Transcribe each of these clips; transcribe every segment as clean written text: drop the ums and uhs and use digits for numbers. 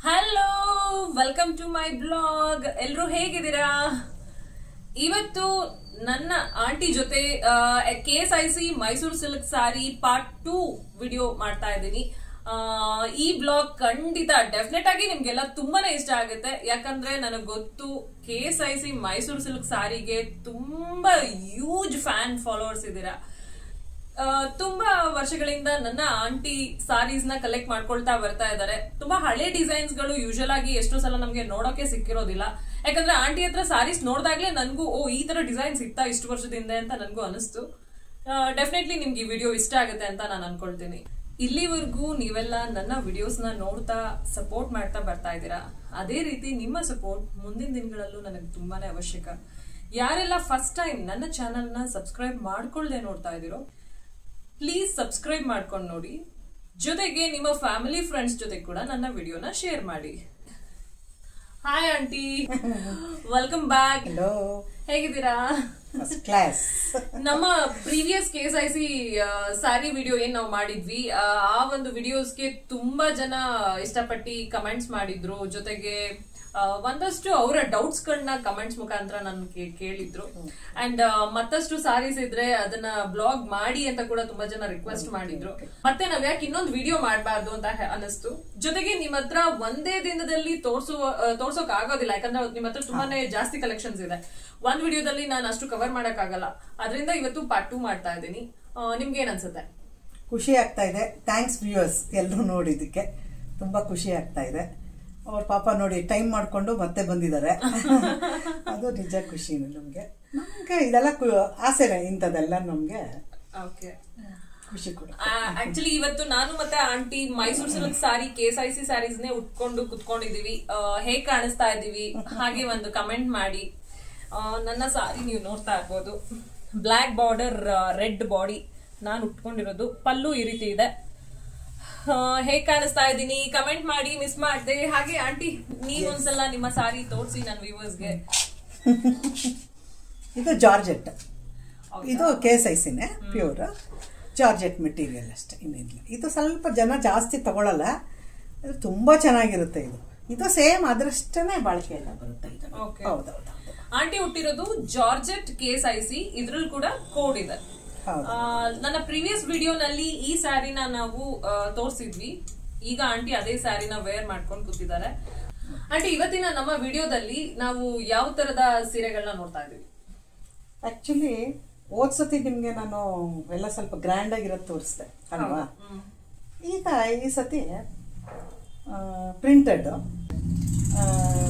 Hello, welcome to my blog. ಎಲ್ರು ಹೇಗಿದ್ದೀರಾ? ಇವತ್ತು ನನ್ನ ಆಂಟಿ ಜೊತೆ KSIC Mysuru silk sari part 2 video ಮಾಡ್ತಾ ಇದ್ದೀನಿ. ಈ ಬ್ಲಾಗ್ ಖಂಡಿತ ಡೆಫಿನೆಟ್ ಆಗಿ ನಿಮ್ಗೆಲ್ಲ ತುಂಬಾನೇ ಇಷ್ಟ ಆಗುತ್ತೆ. ಯಾಕಂದ್ರೆ ನನಗೆ ಗೊತ್ತು KSIC ಮೈಸೂರು ಸಿಲ್ಕ್ ಸಾರಿಗೆ ತುಂಬಾ ಹ್ಯೂಜ್ ಫ್ಯಾನ್ ಫಾಲೋವರ್ಸ್ ಇದ್ದೀರಾ. ತುಂಬಾ ವರ್ಷಗಳಿಂದ ನನ್ನ ಆಂಟಿ ಸಾರೀಸ್ ನ ಕಲೆಕ್ಟ್ ಮಾಡ್ಕೊಳ್ತಾ ಬರ್ತಾ ಇದ್ದಾರೆ. ತುಂಬಾ ಹಳೆ ಡಿಸೈನ್ಸ್ ಗಳು ಯೂಶಲ್ ಆಗಿ ಎಷ್ಟೋ ಸಲ ನಮ್ಗೆ ನೋಡೋಕೆ ಸಿಕ್ಕಿರೋದಿಲ್ಲ. ಯಾಕಂದ್ರೆ ಆಂಟಿ ಹತ್ರ ಸಾರೀಸ್ ನೋಡಿದಾಗ್ಲೇ ನನ್ಗೂ ಈ ತರ ಡಿಸೈನ್ಸ್ ಇತ್ತಾ ಇಷ್ಟು ವರ್ಷದಿಂದ ಅಂತ ನನ್ಗೂ ಅನಿಸ್ತು. ಡೆಫಿನೆಟ್ಲಿ ನಿಮ್ಗೆ ಈ ವಿಡಿಯೋ ಇಷ್ಟ ಆಗುತ್ತೆ ಅಂತ ನಾನು ಅನ್ಕೊಳ್ತೀನಿ. ಇಲ್ಲಿವರೆಗೂ ನೀವೆಲ್ಲ ನನ್ನ ವಿಡಿಯೋಸ್ ನ ನೋಡ್ತಾ ಸಪೋರ್ಟ್ ಮಾಡ್ತಾ ಬರ್ತಾ ಇದ್ದೀರಾ. ಅದೇ ರೀತಿ ನಿಮ್ಮ ಸಪೋರ್ಟ್ ಮುಂದಿನ ದಿನಗಳಲ್ಲೂ ನನಗೆ ತುಂಬಾನೇ ಅವಶ್ಯಕ. ಯಾರೆಲ್ಲ ಫಸ್ಟ್ ಟೈಮ್ ನನ್ನ ಚಾನೆಲ್ ನ ಸಬ್ಸ್ಕ್ರೈಬ್ ಮಾಡ್ಕೊಳ್ದೆ ನೋಡ್ತಾ ಇದ್ದೀರೋ ಪ್ಲೀಸ್ ಸಬ್ಸ್ಕ್ರೈಬ್ ಮಾಡ್ಕೊಂಡು ನೋಡಿ. ಜೊತೆಗೆ ನಿಮ್ಮ ಫ್ಯಾಮಿಲಿ ಫ್ರೆಂಡ್ಸ್ ಜೊತೆ ಕೂಡ ನನ್ನ ವಿಡಿಯೋನ ಶೇರ್ ಮಾಡಿ. Hi aunty, welcome back. Hello, ಹೇಗಿದ್ದೀರಾ? First class. ನಮ್ಮ ಪ್ರೀವಿಯಸ್ KSIC ಸಾರಿ ವಿಡಿಯೋ ಏನ್ ನಾವು ಮಾಡಿದ್ವಿ, ಆ ಒಂದು ವಿಡಿಯೋಸ್ಗೆ ತುಂಬಾ ಜನ ಇಷ್ಟಪಟ್ಟು ಕಮೆಂಟ್ಸ್ ಮಾಡಿದ್ರು. ಜೊತೆಗೆ ಒಂದಷ್ಟು ಅವರ ಡೌಟ್ಸ್ ಗಳನ್ನ ಕಮೆಂಟ್ಸ್ ಮುಖಾಂತರ ನನ್ಗೆ ಕೇಳಿದ್ರು. ಅಂಡ್ ಮತ್ತಷ್ಟು ಸಾರೀಸ್ ಇದ್ರೆ ಅದನ್ನ ಬ್ಲಾಗ್ ಮಾಡಿ ಅಂತ ಕೂಡ ತುಂಬಾ ಜನ ರಿಕ್ವೆಸ್ಟ್ ಮಾಡಿದ್ರು. ಮತ್ತೆ ನಾವ್ ಯಾಕೆ ಇನ್ನೊಂದು ವಿಡಿಯೋ ಮಾಡಬಾರ್ದು ಅಂತ ಅನಿಸ್ತು. ಜೊತೆಗೆ ನಿಮ್ ಹತ್ರ ಒಂದೇ ದಿನದಲ್ಲಿ ತೋರ್ಸೋಕ್ ಆಗೋದಿಲ್ಲ, ಯಾಕಂದ್ರೆ ನಿಮ್ ಹತ್ರ ತುಂಬಾನೇ ಜಾಸ್ತಿ ಕಲೆಕ್ಷನ್ಸ್ ಇದೆ. ಒಂದ್ ವಿಡಿಯೋದಲ್ಲಿ ನಾನು ಅಷ್ಟು ಕವರ್ ಮಾಡಕ್ ಆಗಲ್ಲ. ಅದರಿಂದ ಇವತ್ತು ಪಾರ್ಟ್ 2 ಮಾಡ್ತಾ ಇದ್ದೀನಿ. ನಿಮ್ಗೆ ಏನ್ ಅನ್ಸುತ್ತೆ? ಖುಷಿ ಆಗ್ತಾ ಇದೆ. ಥ್ಯಾಂಕ್ಸ್ ವ್ಯೂಯರ್ಸ್, ಎಲ್ಲರೂ ನೋಡಿದ್ದಕ್ಕೆ ತುಂಬಾ ಖುಷಿ ಆಗ್ತಾ ಇದೆ. ಅವ್ರ ಪಾಪ ನೋಡಿ ಟೈಮ್ ಮಾಡ್ಕೊಂಡು ಮತ್ತೆ ಬಂದಿದ್ದಾರೆ. ಅದು ನಿಜ ಖುಷಿನೇ ನಮ್ಗೆ. ಇದೆಲ್ಲ ಆಸೆನೆ, ಇಂಥದೆಲ್ಲ ನಮ್ಗೆ ಖುಷಿ ಕೂಡ. ಆಕ್ಚುಲಿ ಇವತ್ತು ನಾನು ಮತ್ತೆ ಆಂಟಿ ಮೈಸೂರು ಸಿಲ್ಕ್ ಸಾರಿ KSIC ಸ್ಯಾರೀಸ್ ನೇ ಉಟ್ಕೊಂಡು ಕುತ್ಕೊಂಡಿದೀವಿ. ಹೇಗ್ ಕಾಣಿಸ್ತಾ ಇದೀವಿ ಹಾಗೆ ಒಂದು ಕಮೆಂಟ್ ಮಾಡಿ. ನನ್ನ ಸಾರಿ ನೀವು ನೋಡ್ತಾ ಇರ್ಬೋದು, ಬ್ಲಾಕ್ ಬಾರ್ಡರ್ ರೆಡ್ ಬಾಡಿ ನಾನು ಉಟ್ಕೊಂಡಿರೋದು. ಪಲ್ಲು ಈ ರೀತಿ ಇದೆ. ಹೇಗ್ ಕಾಣಿಸ್ತಾ ಇದ್ದೀನಿ ಕಮೆಂಟ್ ಮಾಡಿ, ಮಿಸ್ ಮಾಡ್ದೆ. ಹಾಗೆ ಆಂಟಿ, ನೀವೊಂದ್ಸಲ ನಿಮ್ಮ ಸಾರಿ ತೋರಿಸಿ ನನ್ನ ವ್ಯೂವರ್ಸ್ಗೆ. ಇದು ಜಾರ್ಜೆಟ್, ಇದು KSICನೇ ಪ್ಯೂರ್ ಜಾರ್ಜೆಟ್ ಮೆಟೀರಿಯಲ್ ಅಷ್ಟೇ, ಇನ್ನೇನಿಲ್ಲ. ಇದು ಸ್ವಲ್ಪ ಜನ ಜಾಸ್ತಿ ತಗೊಳಲ್ಲ, ಇದು ತುಂಬಾ ಚೆನ್ನಾಗಿರುತ್ತೆ. ಇದು ಸೇಮ್ ಅದರಷ್ಟೇ ಬಾಳಿಕೆ ಎಲ್ಲ ಬರುತ್ತೆ. ಹೌದೌದು. ಆಂಟಿ ಹುಟ್ಟಿರೋದು ಜಾರ್ಜೆಟ್ KSIC, ಇದ್ರಲ್ಲಿ ಕೂಡ ಕೋಡ್ ಇದೆ. ನನ್ನ ಪ್ರೀವಿಯಸ್ ವಿಡಿಯೋನಲ್ಲಿ ಈ ಸ್ಯಾರಿನ ನಾವು ತೋರಿಸಿದ್ವಿ. ಈಗ ಆಂಟಿ ಅದೇ ಸ್ಯಾರಿನ ವೇರ್ ಮಾಡ್ಕೊಂಡು ಕೂತಿದ್ದಾರೆ. ಆಂಟಿ, ಇವತ್ತಿನ ನಮ್ಮ ವಿಡಿಯೋದಲ್ಲಿ ನಾವು ಯಾವ ತರದ ಸೀರೆಗಳನ್ನ ನೋಡ್ತಾ ಇದೀವಿ? ಆಕ್ಚುಲಿ ಓದ್ಸತಿ ನಿಮ್ಗೆ ನಾನು ಎಲ್ಲ ಸ್ವಲ್ಪ ಗ್ರ್ಯಾಂಡ್ ಆಗಿರೋದು ತೋರಿಸ್ದೆ ಅಲ್ವಾ. ಈಗ ಈ ಸತಿ ಪ್ರಿಂಟೆಡ್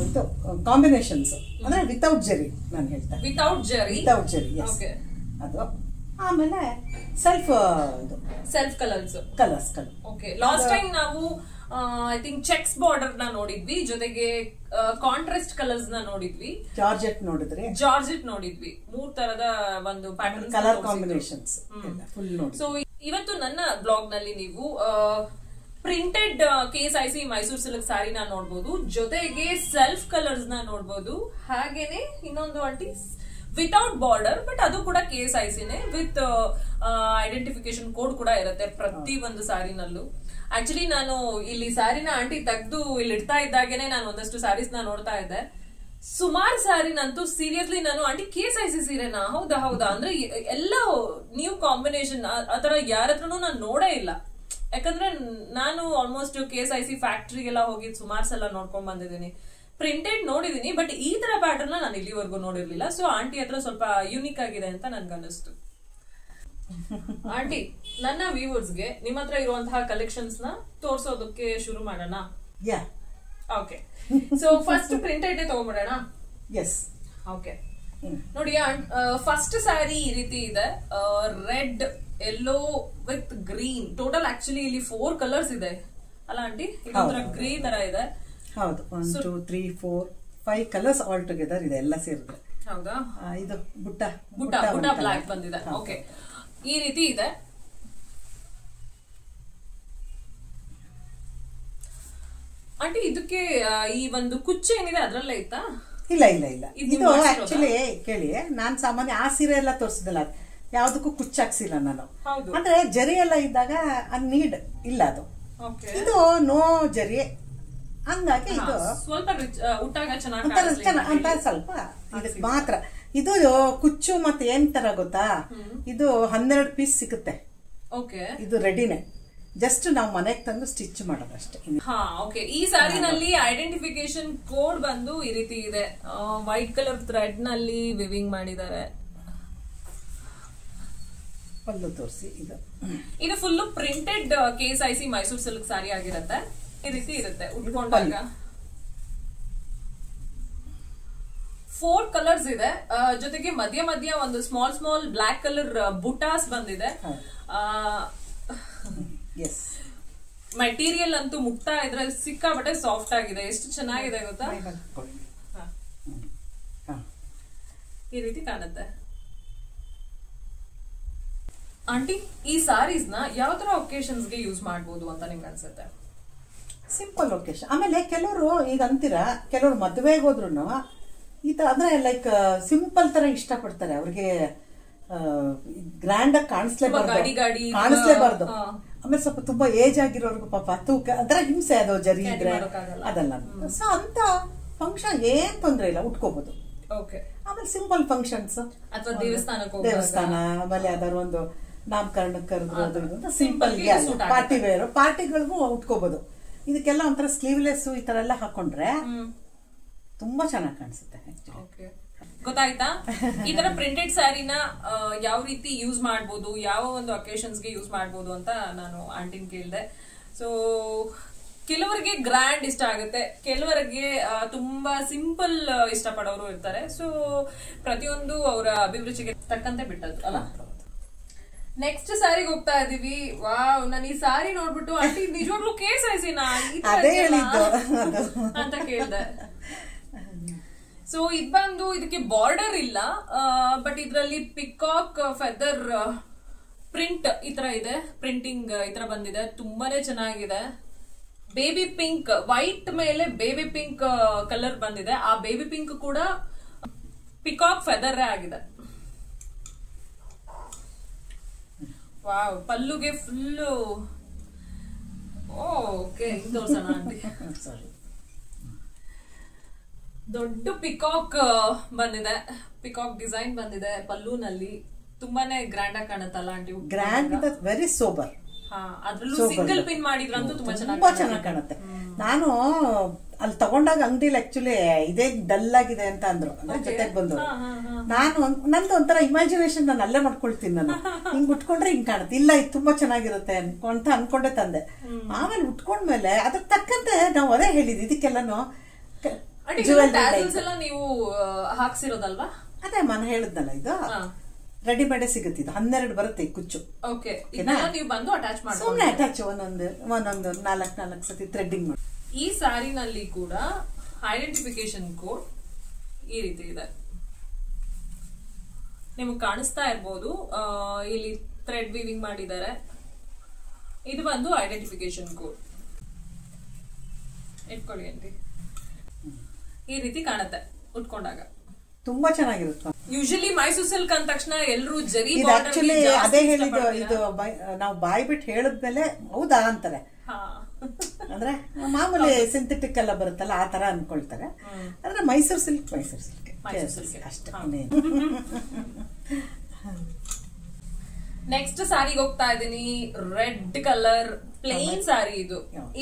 ಇದು ಕಾಂಬಿನೇಷನ್ಸ್, ಅಂದ್ರೆ ವಿತೌಟ್ ಜರಿ. ನಾನು ಹೇಳ್ತೇನೆ ವಿತೌಟ್ ಜರಿ. ಅದು ಆಮೇಲೆ self colours. Okay, last time ನಾವು ಐ ಥಿಂಕ್ ಚೆಕ್ಸ್ ಬಾರ್ಡರ್ ನ ನೋಡಿದ್ವಿ. ಜೊತೆಗೆ ಕಾಂಟ್ರಾಸ್ಟ್ ಕಲರ್ಸ್ ನ ನೋಡಿದ್ವಿ. ಜಾರ್ಜೆಟ್ ನೋಡಿದ್ವಿ. 3 ತರದ ಒಂದು ಪ್ಯಾಟರ್ನ್ ಕಲರ್ ಕಾಂಬಿನೇಷನ್ಸ್ ಫುಲ್ ನೋಡಿ. ಸೊ ಇವತ್ತು ನನ್ನ ಬ್ಲಾಗ್ ನಲ್ಲಿ ನೀವು ಪ್ರಿಂಟೆಡ್ KSIC ಮೈಸೂರು ಸಿಲ್ಕ್ ಸಾರಿನ ನೋಡ್ಬೋದು. ಜೊತೆಗೆ ಸೆಲ್ಫ್ ಕಲರ್ಸ್ ನ ನೋಡ್ಬೋದು. ಹಾಗೇನೆ ಇನ್ನೊಂದು ಆಂಟಿ ವಿತೌಟ್ ಬಾರ್ಡರ್, ಬಟ್ ಅದು ಕೂಡ KSICನೇ, ವಿತ್ ಐಡೆಂಟಿಫಿಕೇಶನ್ ಕೋಡ್ ಕೂಡ ಇರುತ್ತೆ ಪ್ರತಿ ಒಂದು ಸಾರಿನಲ್ಲೂ. ಆಕ್ಚುಲಿ ನಾನು ಇಲ್ಲಿ ಸಾರಿನ ಆಂಟಿ ತೆಗೆದು ಇಲ್ಲಿ ಇಡ್ತಾ ಇದ್ದಾಗೇನೆ ನಾನು ಒಂದಷ್ಟು ಸಾರೀಸ್ ನ ನೋಡ್ತಾ ಇದ್ದೆ. ಸುಮಾರು ಸಾರಿನಂತೂ ಸೀರಿಯಸ್ಲಿ ನಾನು ಆಂಟಿ KSIC ಸೀರೆನಾ, ಹೌದಾ ಅಂದ್ರೆ ಎಲ್ಲ ನ್ಯೂ ಕಾಂಬಿನೇಷನ್, ಆತರ ಯಾರ ಹತ್ರನೂ ನಾನು ನೋಡೇ ಇಲ್ಲ. ಯಾಕಂದ್ರೆ ನಾನು ಆಲ್ಮೋಸ್ಟ್ KSIC ಫ್ಯಾಕ್ಟ್ರಿಗೆಲ್ಲ ಹೋಗಿ ಸುಮಾರು ಸಲ ನೋಡ್ಕೊಂಡ್ ಬಂದಿದ್ದೀನಿ. ಪ್ರಿಂಟೆಡ್ ನೋಡಿದೀನಿ, ಬಟ್ ಈ ತರ ಪ್ಯಾಟರ್ನ್ ನಾನು ಇಲ್ಲಿವರೆಗೂ ನೋಡಿರ್ಲಿಲ್ಲ. ಸೊ ಆಂಟಿ ಹತ್ರ ಸ್ವಲ್ಪ ಯೂನಿಕ್ ಆಗಿದೆ ಅಂತ ನನ್ಗನ್ನಿಸ್ತು. ಆಂಟಿ, ನನ್ನ ವ್ಯೂವರ್ಸ್ಗೆ ನಿಮ್ಮ ಹತ್ರ ಇರುವಂತಹ ಕಲೆಕ್ಷನ್ಸ್ ನ ತೋರ್ಸೋದಕ್ಕೆ ಶುರು ಮಾಡೋಣ. ಓಕೆ, ಸೊ ಫಸ್ಟ್ ಪ್ರಿಂಟೆಡ್ ತಗೊಂಡ್ಬಿಡೋಣ. Yes, okay. ನೋಡಿ, ಫಸ್ಟ್ ಸ್ಯಾರಿ ಈ ರೀತಿ ಇದೆ. Red, yellow with green. Total actually ಇಲ್ಲಿ 4 ಕಲರ್ಸ್ ಇದೆ ಅಲ್ಲ ಆಂಟಿ? ಇದೊಂಥರ ಗ್ರೇ ತರ ಇದೆ. ಹೌದು, 1 2 3 4 5 ಕಲರ್ಸ್ ಆಲ್ ಟುಗೆದರ್ ಇದೆ, ಎಲ್ಲ ಸೇರಿದ್ರೆ. ಹೌದಾ? ಇದು ಬುಟ್ಟ ಬ್ಲಾಕ್ ಬಂದಿದೆ. ಓಕೆ, ಈ ರೀತಿ ಇದೆ. ಆಂಟಿ, ಇದಕ್ಕೆ ಈ ಒಂದು ಕುಚ್ಚು ಏನಿದೆ ಅದ್ರಲ್ಲೇ ಇತ್ತಾ? ಇಲ್ಲ. ಇದು ಆಕ್ಚುಲಿ ಕೇಳಿ, ನಾನ್ ಸಾಮಾನ್ಯ ಆ ಸೀರೆ ಎಲ್ಲ ತೋರಿಸಿದಲ್ಲ, ಯಾವ್ದಕ್ಕೂ ಕುಚ್ಚಾಕ್ಸಿಲ್ಲ ನಾನು. ಅಂದ್ರೆ ಜರಿ ಎಲ್ಲ ಇದ್ದಾಗ ನೀಡ್ ಇಲ್ಲ. ಅದು ಇದು ನೋ ಜರಿ ಹಂಗಾಗಿ ಇದು ಸ್ವಲ್ಪ ಉಟ್ಟಾಗ ಅಂತ ಚೆನ್ನಾಗಿ ಸ್ವಲ್ಪ ಇದಕ್ಕೆ ಮಾತ್ರ. ಇದು ಕುಚ್ಚು ಮತ್ತೆ ಏನ್ ತರ ಗೊತ್ತಾ, ಇದು 12 ಪೀಸ್ ಸಿಗುತ್ತೆ. ಓಕೆ, ಇದು ರೆಡಿನೇ, ಜಸ್ಟ್ ನಾವು ಮನೆಗೆ ತಂದು ಸ್ಟಿಚ್ ಮಾಡೋದಷ್ಟೇ. ಹಾ ಓಕೆ. ಈ ಸಾರಿನಲ್ಲಿ ಐಡೆಂಟಿಫಿಕೇಶನ್ ಕೋಡ್ ಬಂದು ಈ ರೀತಿ ಇದೆ. ವೈಟ್ ಕಲರ್ ಥ್ರೆಡ್ ನಲ್ಲಿ ವಿವಿಂಗ್ ಮಾಡಿದ್ದಾರೆ. ಪಲ್ಲು ತೋರಿಸಿ. ಇದು full printed K S I C Mysore silk sari ಆಗಿರುತ್ತೆ. ಈ ರೀತಿ ಇರುತ್ತೆ ಉಟ್ಕೊಂಡಾಗ. 4 ಕಲರ್ಸ್ ಇದೆ, ಜೊತೆಗೆ ಮಧ್ಯ ಮಧ್ಯ ಒಂದು ಸ್ಮಾಲ್ ಬ್ಲಾಕ್ ಕಲರ್ ಬುಟಾಸ್ ಬಂದಿದೆ. ಮೆಟೀರಿಯಲ್ ಅಂತೂ ಮುಟ್ತಾ ಇದ್ರೆ ಸಿಕ್ಕಾಬಟ್ಟೆ ಸಾಫ್ಟ್ ಆಗಿದೆ. ಎಷ್ಟು ಚೆನ್ನಾಗಿದೆ ಗೊತ್ತಾ, ಈ ರೀತಿ ಕಾಣುತ್ತೆ. ಆಂಟಿ, ಈ ಸಾರೀಸ್ ನ ಯಾವ ತರ ಒಕೇಶನ್ಸ್ ಗೆ ಯೂಸ್ ಮಾಡಬಹುದು ಅಂತ ನಿಮ್ಗೆ ಅನ್ಸುತ್ತೆ? Simple occasion. ಆಮೇಲೆ ಕೆಲವರು ಈಗ ಅಂತೀರಾ, ಕೆಲವರು ಮದುವೆಗೆ ಹೋದ್ರು ಈ ತರ ಅಂದ್ರೆ ಲೈಕ್ ಸಿಂಪಲ್ ತರ ಇಷ್ಟಪಡ್ತಾರೆ. ಅವ್ರಿಗೆ ಗ್ರ್ಯಾಂಡ್ ಆಗಿ ಕಾಣಿಸ್ಲೇಬಾರ್ದು. ಆಮೇಲೆ ಸ್ವಲ್ಪ ತುಂಬಾ ಏಜ್ ಆಗಿರೋರ್ಗು ಪಾಪ ತೂಕ ಅದರ ಹಿಂಸೆ, ಅದು ಜರಿ ಇದ್ರೆ ಅದಲ್ಲ. ಸೊ ಅಂತ ಫಂಕ್ಷನ್ ಏನ್ ತೊಂದ್ರೆ ಇಲ್ಲ, ಉಟ್ಕೋಬಹುದು. ಆಮೇಲೆ ಸಿಂಪಲ್ ಫಂಕ್ಷನ್ಸ್ ಅಥವಾ ದೇವಸ್ಥಾನ, ಆಮೇಲೆ ಅದರ ಒಂದು ನಾಮಕರಣಕ್ಕೆ ಕರೆದ್ರು ಸಿಂಪಲ್ ಪಾರ್ಟಿ ವೇರ್, ಪಾರ್ಟಿಗಳಿಗೂ ಉಟ್ಕೋಬಹುದು. ಇದಕ್ಕೆಲ್ಲ ಒಂಥರ ಸ್ಲೀವ್ಲೆಸ್ ಈ ತರ ಎಲ್ಲ ಹಾಕೊಂಡ್ರೆ ತುಂಬಾ ಚೆನ್ನಾಗಿ ಕಾಣಿಸುತ್ತೆ. ಗೊತ್ತಾಯ್ತಾ? ಈ ತರ ಪ್ರಿಂಟೆಡ್ ಸ್ಯಾರಿನ ಯಾವ ರೀತಿ ಯೂಸ್ ಮಾಡಬಹುದು, ಯಾವ ಒಂದು ಅಕೇಶನ್ಸ್ ಗೆ ಯೂಸ್ ಮಾಡಬಹುದು ಅಂತ ನಾನು ಆಂಟಿನ್ ಕೇಳಿದೆ. ಸೊ ಕೆಲವರಿಗೆ ಗ್ರ್ಯಾಂಡ್ ಇಷ್ಟ ಆಗುತ್ತೆ, ಕೆಲವರಿಗೆ ತುಂಬಾ ಸಿಂಪಲ್ ಇಷ್ಟಪಡೋರು ಇರ್ತಾರೆ. ಸೊ ಪ್ರತಿಯೊಂದು ಅವರ ಅಭಿರುಚಿಗೆ ತಕ್ಕಂತೆ ಬಿಟ್ಟದ್ದು ಅಲ್ಲ. ನೆಕ್ಸ್ಟ್ ಸಾರಿಗೆ ಹೋಗ್ತಾ ಇದೀವಿ. ವಾವ್, ನಾನು ಈ ಸಾರಿ ನೋಡ್ಬಿಟ್ಟು ಆಂಟಿ ನಿಜವಾಗ್ಲೂ ಕೇಸ್ ಐಸಿನ ಅಂತ ಕೇಳ್ದೆ. ಸೊ ಇದ್ ಬಂದು ಇದಕ್ಕೆ ಬಾರ್ಡರ್ ಇಲ್ಲ, ಬಟ್ ಇದ್ರಲ್ಲಿ ಪಿಕಾಕ್ ಫೆದರ್ ಪ್ರಿಂಟ್ ಈ ತರ ಇದೆ. ಪ್ರಿಂಟಿಂಗ್ ಈ ತರ ಬಂದಿದೆ, ತುಂಬಾನೇ ಚೆನ್ನಾಗಿದೆ. ಬೇಬಿ ಪಿಂಕ್, ವೈಟ್ ಮೇಲೆ ಬೇಬಿ ಪಿಂಕ್ ಕಲರ್ ಬಂದಿದೆ. ಆ ಬೇಬಿ ಪಿಂಕ್ ಕೂಡ ಪಿಕಾಕ್ ಫೆದರ್ ಆಗಿದೆ. ವಾವ್, ಪಲ್ಲುಗೆ ಫುಲ್ಲು ಓಕೆ ತೋರ್ಸೋಣ ಆಂಟಿ. ದೊಡ್ಡ ಪಿಕಾಕ್ ಬಂದಿದೆ, ಪಿಕಾಕ್ ಡಿಸೈನ್ ಬಂದಿದೆ ಪಲ್ಲುನಲ್ಲಿ. ತುಂಬಾನೇ ಗ್ರ್ಯಾಂಡ್ ಆಗಿ ಕಾಣುತ್ತಲ್ಲ ಆಂಟಿ? Grand, very sober. ಅದ್ರಲ್ಲೂ ಸಿಂಗಲ್ ಪಿನ್ ಮಾಡಿದ್ರಂತೂ ತುಂಬಾ ಚೆನ್ನಾಗಿ ಕಾಣುತ್ತೆ. ನಾನು ಅಲ್ಲಿ ತಗೊಂಡಾಗ ಅಂಗಡಿಲಿ ಆಕ್ಚುಲಿ ಇದೇ ಡಲ್ ಆಗಿದೆ ಅಂತ ಅಂದ್ರು, ಜೊತೆಗೆ ಬಂದ್ರು. ನಾನು ನಂದು ಒಂಥರ ಇಮ್ಯಾಜಿನೇಷನ್ ನಾನು ಅಲ್ಲೇ ಮಾಡ್ಕೊಳ್ತೀನಿ. ನಾನು ಹಿಂಗ್ ಉಟ್ಕೊಂಡ್ರೆ ಹಿಂಗ್ ಕಾಣುತ್ತೆ, ಇಲ್ಲ ಇದು ತುಂಬಾ ಚೆನ್ನಾಗಿರುತ್ತೆ ಅಂತ ಅನ್ಕೊಂಡೆ ತಂದೆ. ಆಮೇಲೆ ಉಟ್ಕೊಂಡ್ಮೇಲೆ ಅದಕ್ಕೆ ತಕ್ಕಂತೆ ನಾವು ಅದೇ ಹೇಳಿದ್ವಿ, ಇದಕ್ಕೆಲ್ಲಾನು ನೀವು ಹಾಕ್ಸಿರೋದಲ್ವಾ? ಅದೇ ನಾನು ಹೇಳಿದ್ನಲ್ಲ, ಇದು ರೆಡಿಮೇಡ್ ಸಿಗುತ್ತೆ. ಇದು 12 ಬರುತ್ತೆ ಈ ಕುಚ್ಚು. ಸುಮ್ಮನೆ ಅಟ್ಯಾಚ್ ಒಂದೊಂದು 4 ಸತಿ ಥ್ರೆಡ್ಡಿಂಗ್ ಮಾಡಿ. ಈ ಸಾರಿನಲ್ಲಿ ಕೂಡ ಐಡೆಂಟಿಫಿಕೇಶನ್ ಕೋಡ್ ಈ ರೀತಿ ಇದೆ, ನಿಮಗೆ ಕಾಣಿಸ್ತಾ ಇರ್ಬೋದು. ಇಲ್ಲಿ ಥ್ರೆಡ್ ವೀವಿಂಗ್ ಮಾಡಿದ್ದಾರೆ. ಇದು ಬಂದು ಐಡೆಂಟಿಫಿಕೇಶನ್ ಕೋಡ್. ಇಟ್ಕೊಳ್ಳಿ ಆಂಟಿ, ಈ ರೀತಿ ಕಾಣುತ್ತೆ ಉಟ್ಕೊಂಡಾಗ. ತುಂಬಾ ಚೆನ್ನಾಗಿರುತ್ತೆ. ಯೂಶಲಿ ಮೈಸೂರು ಸಿಲ್ಕ್ ಅಂದ ತಕ್ಷಣ ಎಲ್ಲರೂ ಜರಿ ಆಕ್ಚುಲಿ ಅದೇ ಹೇಳಿದ್ದು, ಇದು ನಾವು ಬಾಯ್ ಬಿಟ್ಟು ಹೇಳಿದ್ಮೇಲೆ ಹೌದಾ ಅಂತಾರೆ. ಅಂದ್ರೆ ಮಾಮೂಲಿ ಸಿಂಥೆಟಿಕ್ ಎಲ್ಲ ಬರುತ್ತಲ್ಲ ಆ ತರ ಅನ್ಕೊಳ್ತಾರೆ. ಆದ್ರೆ ಮೈಸೂರು ಸಿಲ್ಕ್ ಅಷ್ಟೇ. ನೆಕ್ಸ್ಟ್ ಸಾರಿಗೆ ಹೋಗ್ತಾ ಇದೀನಿ. ರೆಡ್ ಕಲರ್ ಪ್ಲೇನ್ ಸಾರಿ.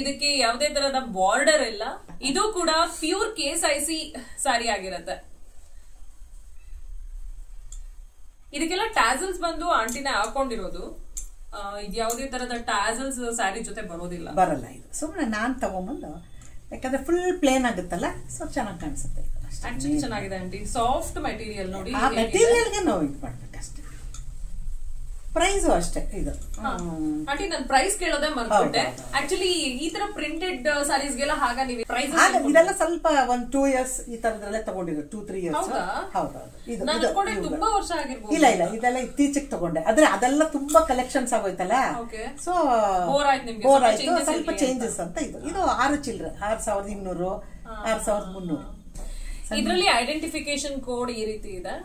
ಇದಕ್ಕೆ ಯಾವುದೇ ತರದ ಬಾರ್ಡರ್ ಇಲ್ಲ. ಇದು ಕೂಡ ಪ್ಯೂರ್ ಕೇಸ್ ಐಸಿ ಸಾರಿ ಆಗಿರತ್ತೆ. ಇದಕ್ಕೆಲ್ಲ ಟ್ಯಾಸಲ್ಸ್ ಬಂದು ಆಂಟಿನ ಹಾಕೊಂಡಿರೋದು. ಇದು ಯಾವುದೇ ತರದ ಟ್ಯಾಸಲ್ಸ್ ಸ್ಯಾರಿ ಜೊತೆ ಬರೋದಿಲ್ಲ, ಬರಲ್ಲ. ಇದು ಸುಮ್ಮನೆ ನಾನ್ ತಗೊಂಡ್ಬಂದು, ಯಾಕಂದ್ರೆ ಫುಲ್ ಪ್ಲೇನ್ ಆಗುತ್ತಲ್ಲ, ಸೊ ಚೆನ್ನಾಗಿ ಕಾಣಿಸುತ್ತೆ. ಆಕ್ಚುಲಿ ಚೆನ್ನಾಗಿದೆ ಆಂಟಿ, ಸಾಫ್ಟ್ ಮೆಟೀರಿಯಲ್ ನೋಡಿ. ಆ ಮೆಟೀರಿಯಲ್ಗೆ ನಾವು ಇದು ಮಾಡ್ಬೇಕಷ್ಟೇ. ಪ್ರೈಸು ಅಷ್ಟೇ. ಇದು ಆಂಟಿ ನಾನು ಪ್ರೈಸ್ ಕೇಳೋದೇ ಮರ್ತ್ಬಿಟ್ಟೆ. ಆಕ್ಚುಲಿ ಈ ತರ ಪ್ರಿಂಟೆಡ್ ಸಾರೀಸ್ಗೆಲ್ಲ ಹಾಗ ನೀವು ಪ್ರೈಸ್ ಇದೆಲ್ಲ ಸ್ವಲ್ಪ 1-2 ಇಯರ್ಸ್ ಈ ತರದ್ರಲ್ಲೇ ತಗೊಂಡಿರೋದು. 2-3 ಇಯರ್ಸ್. ಹೌದೌದು, ತುಂಬಾ ವರ್ಷ ಆಗಿರ್ಬೋದು. ಇಲ್ಲ ಇದೆಲ್ಲ ಇತ್ತೀಚೆಗೆ ತಗೊಂಡೆ. ಆದ್ರೆ ಅದೆಲ್ಲ ತುಂಬಾ ಕಲೆಕ್ಷನ್ಸ್ ಆಗೋಯ್ತಲ್ಲ, ಸೊ ಬೋರ್ ಆಯ್ತು. ಸ್ವಲ್ಪ ಚೇಂಜಸ್ ಅಂತ. ಇದು 6 ಚಿಲ್ಲರೆ, 6200, 6300. ಇದರಲ್ಲಿ ಐಡೆಂಟಿಫಿಕೇಶನ್ ಕೋಡ್ ಈ ರೀತಿ ಇದೆ.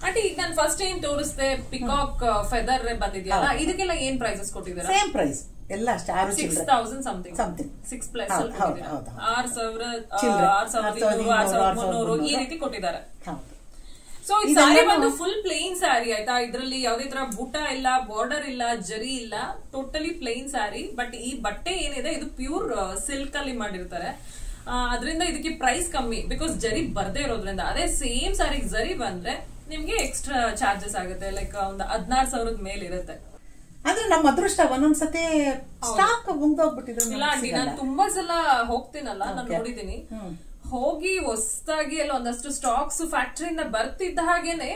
ಆಂಟಿ ಈಗ ನಾನು ಫಸ್ಟ್ ಏನ್ ತೋರಿಸ್ದೆ ಪಿಕಾಕ್ ಫೆದರ್ ಬಂದಿದೆಯಲ್ಲ, ಇದಕ್ಕೆಲ್ಲ ಏನ್ ಪ್ರೈಸಸ್ ಕೊಟ್ಟಿದ್ದಾರೆ? Same price. ಎಲ್ಲ ಅಷ್ಟೇ 6,000 ಸಮಥಿಂಗ್ ಸಮಥಿಂಗ್ 6 ಪ್ಲಸ್ 6,300 ಈ ರೀತಿ ಕೊಟ್ಟಿದ್ದಾರೆ. ಸೊ ಈ ಸ್ಯಾರಿ ಬಂದು ಫುಲ್ ಪ್ಲೇನ್ ಸ್ಯಾರಿ ಆಯ್ತಾ. ಇದ್ರಲ್ಲಿ ಯಾವ್ದೇ ತರ ಬುಟ್ಟ ಇಲ್ಲ, ಬಾರ್ಡರ್ ಇಲ್ಲ, ಜರಿ ಇಲ್ಲ, ಟೋಟಲಿ ಪ್ಲೇನ್ ಸ್ಯಾರಿ. ಬಟ್ ಈ ಬಟ್ಟೆ ಏನಿದೆ ಇದು ಪ್ಯೂರ್ ಸಿಲ್ಕ್ ಅಲ್ಲಿ ಮಾಡಿರ್ತಾರೆ. ಅದರಿಂದ ಇದಕ್ಕೆ ಪ್ರೈಸ್ ಕಮ್ಮಿ, ಬಿಕಾಸ್ ಜರಿ ಬರ್ದೇ ಇರೋದ್ರಿಂದ. ಅದೇ ಸೇಮ್ ಸ್ಯಾರಿ ಜರಿ ಬಂದ್ರೆ ನಿಮ್ಗೆ ಎಕ್ಸ್ಟ್ರಾ ಚಾರ್ಜಸ್ ಆಗುತ್ತೆ, ಲೈಕ್ ಒಂದು 16,000 ಮೇಲೆ ಇರುತ್ತೆ. ಆದ್ರೆ ನಮ್ಮ ಅದೃಷ್ಟ ಒಂದೊಂದ್ಸತಿ ಸ್ಟಾಕ್ ಮುಗ್ದೋಗ್ಬಿಟ್ಟಿದ್ರು. ಇಲ್ಲ ಆಂಟಿ, ನಾನು ತುಂಬಾ ಸಲ ಹೋಗ್ತೀನಲ್ಲ, ನಾನು ನೋಡಿದೀನಿ. ಹೋಗಿ ಹೊಸದಾಗಿ ಎಲ್ಲ ಒಂದಷ್ಟು ಸ್ಟಾಕ್ಸ್ ಫ್ಯಾಕ್ಟರಿಯಿಂದ ಬರ್ತಿದ್ದ ಹಾಗೇನೆ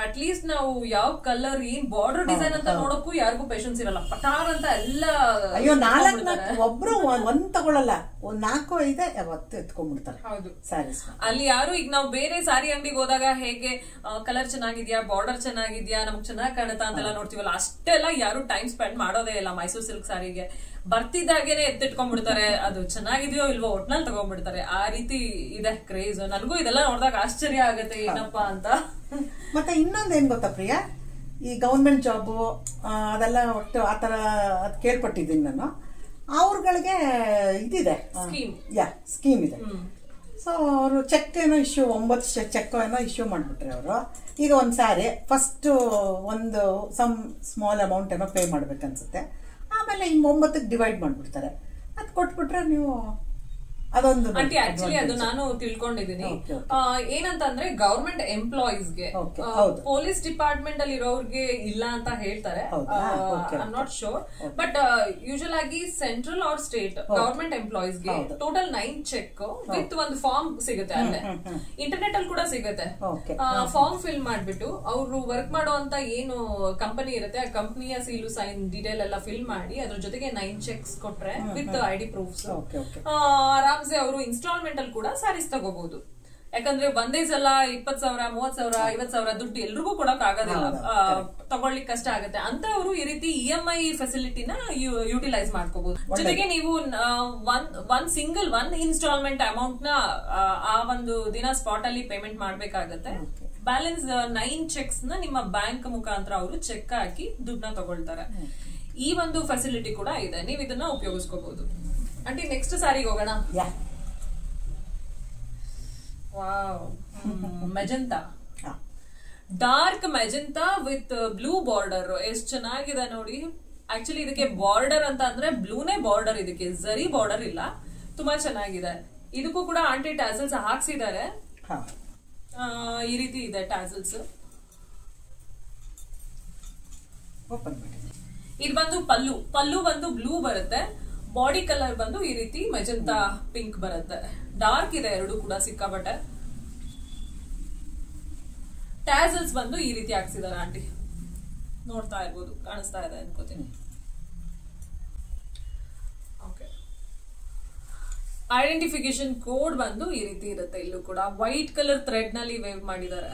ಅಟ್ ಲೀಸ್ಟ್ ನಾವು ಯಾವ ಕಲರ್ ಏನ್ ಬಾರ್ಡರ್ ಡಿಸೈನ್ ಅಂತ ನೋಡಕ್ಕೂ ಯಾರಿಗೂ ಪೇಷನ್ಸ್ ಇರಲ್ಲ. ಪಟಾರ್ ಅಂತ ಎಲ್ಲ ಅಯ್ಯೋ 4 ಒಬ್ರು ಒಂದ್ ತಗೊಳಲ್ಲ, 4-5 ಯಾವತ್ತು ಎತ್ಕೊಂಡ್ಬಿಡ್ತಾರೆ. ಹೌದು ಸ್ಯಾರೀಸ್ ಅಲ್ಲಿ ಯಾರು ಈಗ ನಾವು ಬೇರೆ ಸಾರಿ ಅಂಗಡಿಗೆ ಹೋದಾಗ ಹೇಗೆ ಕಲರ್ ಚೆನ್ನಾಗಿದ್ಯಾ, ಬಾರ್ಡರ್ ಚೆನ್ನಾಗಿದ್ಯಾ, ನಮ್ಗೆ ಚೆನ್ನಾಗಿ ಕಾಣುತ್ತಾ ಅಂತೆಲ್ಲ ನೋಡ್ತೀವಲ್ಲ, ಅಷ್ಟೆಲ್ಲ ಯಾರು ಟೈಮ್ ಸ್ಪೆಂಡ್ ಮಾಡೋದೇ ಇಲ್ಲ. ಮೈಸೂರು ಸಿಲ್ಕ್ ಸಾರಿಗೆ ಬರ್ತಿದ್ದಾಗೇನೆ ಎತ್ತಿಟ್ಕೊಂಡ್ಬಿಡ್ತಾರೆ, ಅದು ಚೆನ್ನಾಗಿದೆಯೋ ಇಲ್ವೋ ಒಟ್ನಲ್ಲಿ ತಗೊಂಡ್ಬಿಡ್ತಾರೆ. ಆ ರೀತಿ ಇದೆ ಕ್ರೇಜ್. ನನಗೂ ಇದೆಲ್ಲ ನೋಡಿದಾಗ ಆಶ್ಚರ್ಯ ಆಗತ್ತೆ ಏನಪ್ಪಾ ಅಂತ. ಮತ್ತೆ ಇನ್ನೊಂದ್ ಏನ್ ಗೊತ್ತಾ ಪ್ರಿಯಾ, ಈ ಗವರ್ಮೆಂಟ್ ಜಾಬು ಅದೆಲ್ಲ ಒಟ್ಟು ಆತರ ಅದ್ ಕೇಳ್ಪಟ್ಟಿದ್ದೀನಿ ನಾನು. ಅವ್ರಗಳಿಗೆ ಇದಿದೆ ಸ್ಕೀಮ್ ಇದೆ. ಸೊ ಅವರು ಚೆಕ್ ಏನೋ ಇಶ್ಯೂ 9 ಚೆಕ್ ಏನೋ ಇಶ್ಯೂ ಮಾಡ್ಬಿಟ್ರೆ ಅವರು. ಈಗ ಒಂದ್ ಸ್ಯಾರಿ ಫಸ್ಟ್ ಒಂದು ಸ್ಮಾಲ್ ಅಮೌಂಟ್ ಏನೋ ಪೇ ಮಾಡ್ಬೇಕನ್ಸುತ್ತೆ. ಆಮೇಲೆ 9ಕ್ಕೆ ಡಿವೈಡ್ ಮಾಡ್ಬಿಡ್ತಾರೆ. ಅದ್ ಕೊಟ್ಬಿಟ್ರೆ ನೀವು ಅದೊಂದು ಆಂಟಿ ಆಕ್ಚುಲಿ ಅದು ನಾನು ತಿಳ್ಕೊಂಡಿದೀನಿ. ಏನಂತಂದ್ರೆ ಗವರ್ಮೆಂಟ್ ಎಂಪ್ಲಾಯೀಸ್ಗೆ, ಪೊಲೀಸ್ ಡಿಪಾರ್ಟ್ಮೆಂಟ್ ಅಲ್ಲಿ ಇರೋರ್ಗೆ ಇಲ್ಲ ಅಂತ ಹೇಳ್ತಾರೆ. I am not sure, but usual ಆಗಿ ಸೆಂಟ್ರಲ್ ಆರ್ ಸ್ಟೇಟ್ ಗವರ್ಮೆಂಟ್ ಎಂಪ್ಲಾಯೀಸ್ಗೆ ಟೋಟಲ್ 9 ಚೆಕ್ ವಿತ್ ಒಂದು ಫಾರ್ಮ್ ಸಿಗುತ್ತೆ. ಅಲ್ಲೇ ಇಂಟರ್ನೆಟ್ ಅಲ್ಲಿ ಕೂಡ ಸಿಗುತ್ತೆ. ಫಾರ್ಮ್ ಫಿಲ್ ಮಾಡ್ಬಿಟ್ಟು ಅವರು ವರ್ಕ್ ಮಾಡುವಂತ ಏನು ಕಂಪನಿ ಇರುತ್ತೆ, ಆ ಕಂಪನಿಯ ಸೀಲು ಸೈನ್ ಡೀಟೇಲ್ ಎಲ್ಲ ಫಿಲ್ ಮಾಡಿ ಅದ್ರ ಜೊತೆಗೆ 9 ಚೆಕ್ಸ್ ಕೊಟ್ರೆ ವಿತ್ ID ಪ್ರೂಫ್ಸ್ ಆರಾಮ್ಸೆ ಅವರು ಇನ್ಸ್ಟಾಲ್ಮೆಂಟ್ ಅಲ್ಲಿ ಕೂಡ ಸ್ಯಾರೀಸ್ ತಗೋಬಹುದು. ಯಾಕಂದ್ರೆ ಒಂದೇ ಸಲ 20,000, 30,000, 50,000 ದುಡ್ಡು ಎಲ್ರಿಗೂ ಕೊಡಕ್ ಆಗೋದಿಲ್ಲ, ತಗೊಳ್ಳಿಕ್ ಕಷ್ಟ ಆಗುತ್ತೆ ಅಂತ ಅವರು ಈ ರೀತಿ EMI ಫೆಸಿಲಿಟಿನ ಯುಟಿಲೈಸ್ ಮಾಡ್ಕೋಬಹುದು. ಜೊತೆಗೆ ನೀವು ಒನ್ ಇನ್ಸ್ಟಾಲ್ಮೆಂಟ್ ಅಮೌಂಟ್ ನ ಆ ಒಂದು ದಿನ ಸ್ಪಾಟ್ ಅಲ್ಲಿ ಪೇಮೆಂಟ್ ಮಾಡ್ಬೇಕಾಗತ್ತೆ. ಬ್ಯಾಲೆನ್ಸ್ 9 ಚೆಕ್ಸ್ ನ ನಿಮ್ಮ ಬ್ಯಾಂಕ್ ಮುಖಾಂತರ ಅವರು ಚೆಕ್ ಹಾಕಿ ದುಡ್ಡನ್ನ ತಗೊಳ್ತಾರೆ. ಈ ಒಂದು ಫೆಸಿಲಿಟಿ ಕೂಡ ಇದೆ, ನೀವು ಇದನ್ನ ಉಪಯೋಗಿಸ್ಕೋಬಹುದು. ಆಂಟಿ ನೆಕ್ಸ್ಟ್ ಸಾರಿಗೆ ಹೋಗೋಣ. Wow, magenta, dark magenta with blue border. ಎಷ್ಟು ಚೆನ್ನಾಗಿದೆ ನೋಡಿ. ಆಕ್ಚುಲಿ ಇದಕ್ಕೆ ಬಾರ್ಡರ್ ಅಂತ ಅಂದ್ರೆ ಬ್ಲೂನೇ ಬಾರ್ಡರ್, ಇದಕ್ಕೆ ಜರಿ ಬಾರ್ಡರ್ ಇಲ್ಲ. ತುಂಬಾ ಚೆನ್ನಾಗಿದೆ. ಇದಕ್ಕೂ ಕೂಡ ಆಂಟಿ ಟ್ಯಾಸಲ್ಸ್ ಹಾಕ್ಸಿದ್ದಾರೆ. ಈ ರೀತಿ ಇದೆ ಟ್ಯಾಸಲ್ಸ್. ಇದು ಬಂದು ಪಲ್ಲು ಬಂದು ಬ್ಲೂ ಬರುತ್ತೆ. ಬಾಡಿ ಕಲರ್ ಬಂದು ಈ ರೀತಿ ಮೆಜೆಂಟಾ ಪಿಂಕ್ ಬರುತ್ತೆ. ಡಾರ್ಕ್ ಇದೆ ಎರಡು ಕೂಡ ಸಿಕ್ಕಾಪಟ್ಟೆ. ಟ್ಯಾಸಲ್ಸ್ ಬಂದು ಈ ರೀತಿ ಹಾಕ್ಸಿದ್ದಾರೆ ಆಂಟಿ, ನೋಡ್ತಾ ಇರ್ಬೋದು, ಕಾಣಿಸ್ತಾ ಇದೆ ಅನ್ಕೋತೀನಿ. ಓಕೆ, ಐಡೆಂಟಿಫಿಕೇಶನ್ ಕೋಡ್ ಬಂದು ಈ ರೀತಿ ಇರುತ್ತೆ. ಇಲ್ಲೂ ಕೂಡ ವೈಟ್ ಕಲರ್ ಥ್ರೆಡ್ ನಲ್ಲಿ ವೇವ್ ಮಾಡಿದ್ದಾರೆ.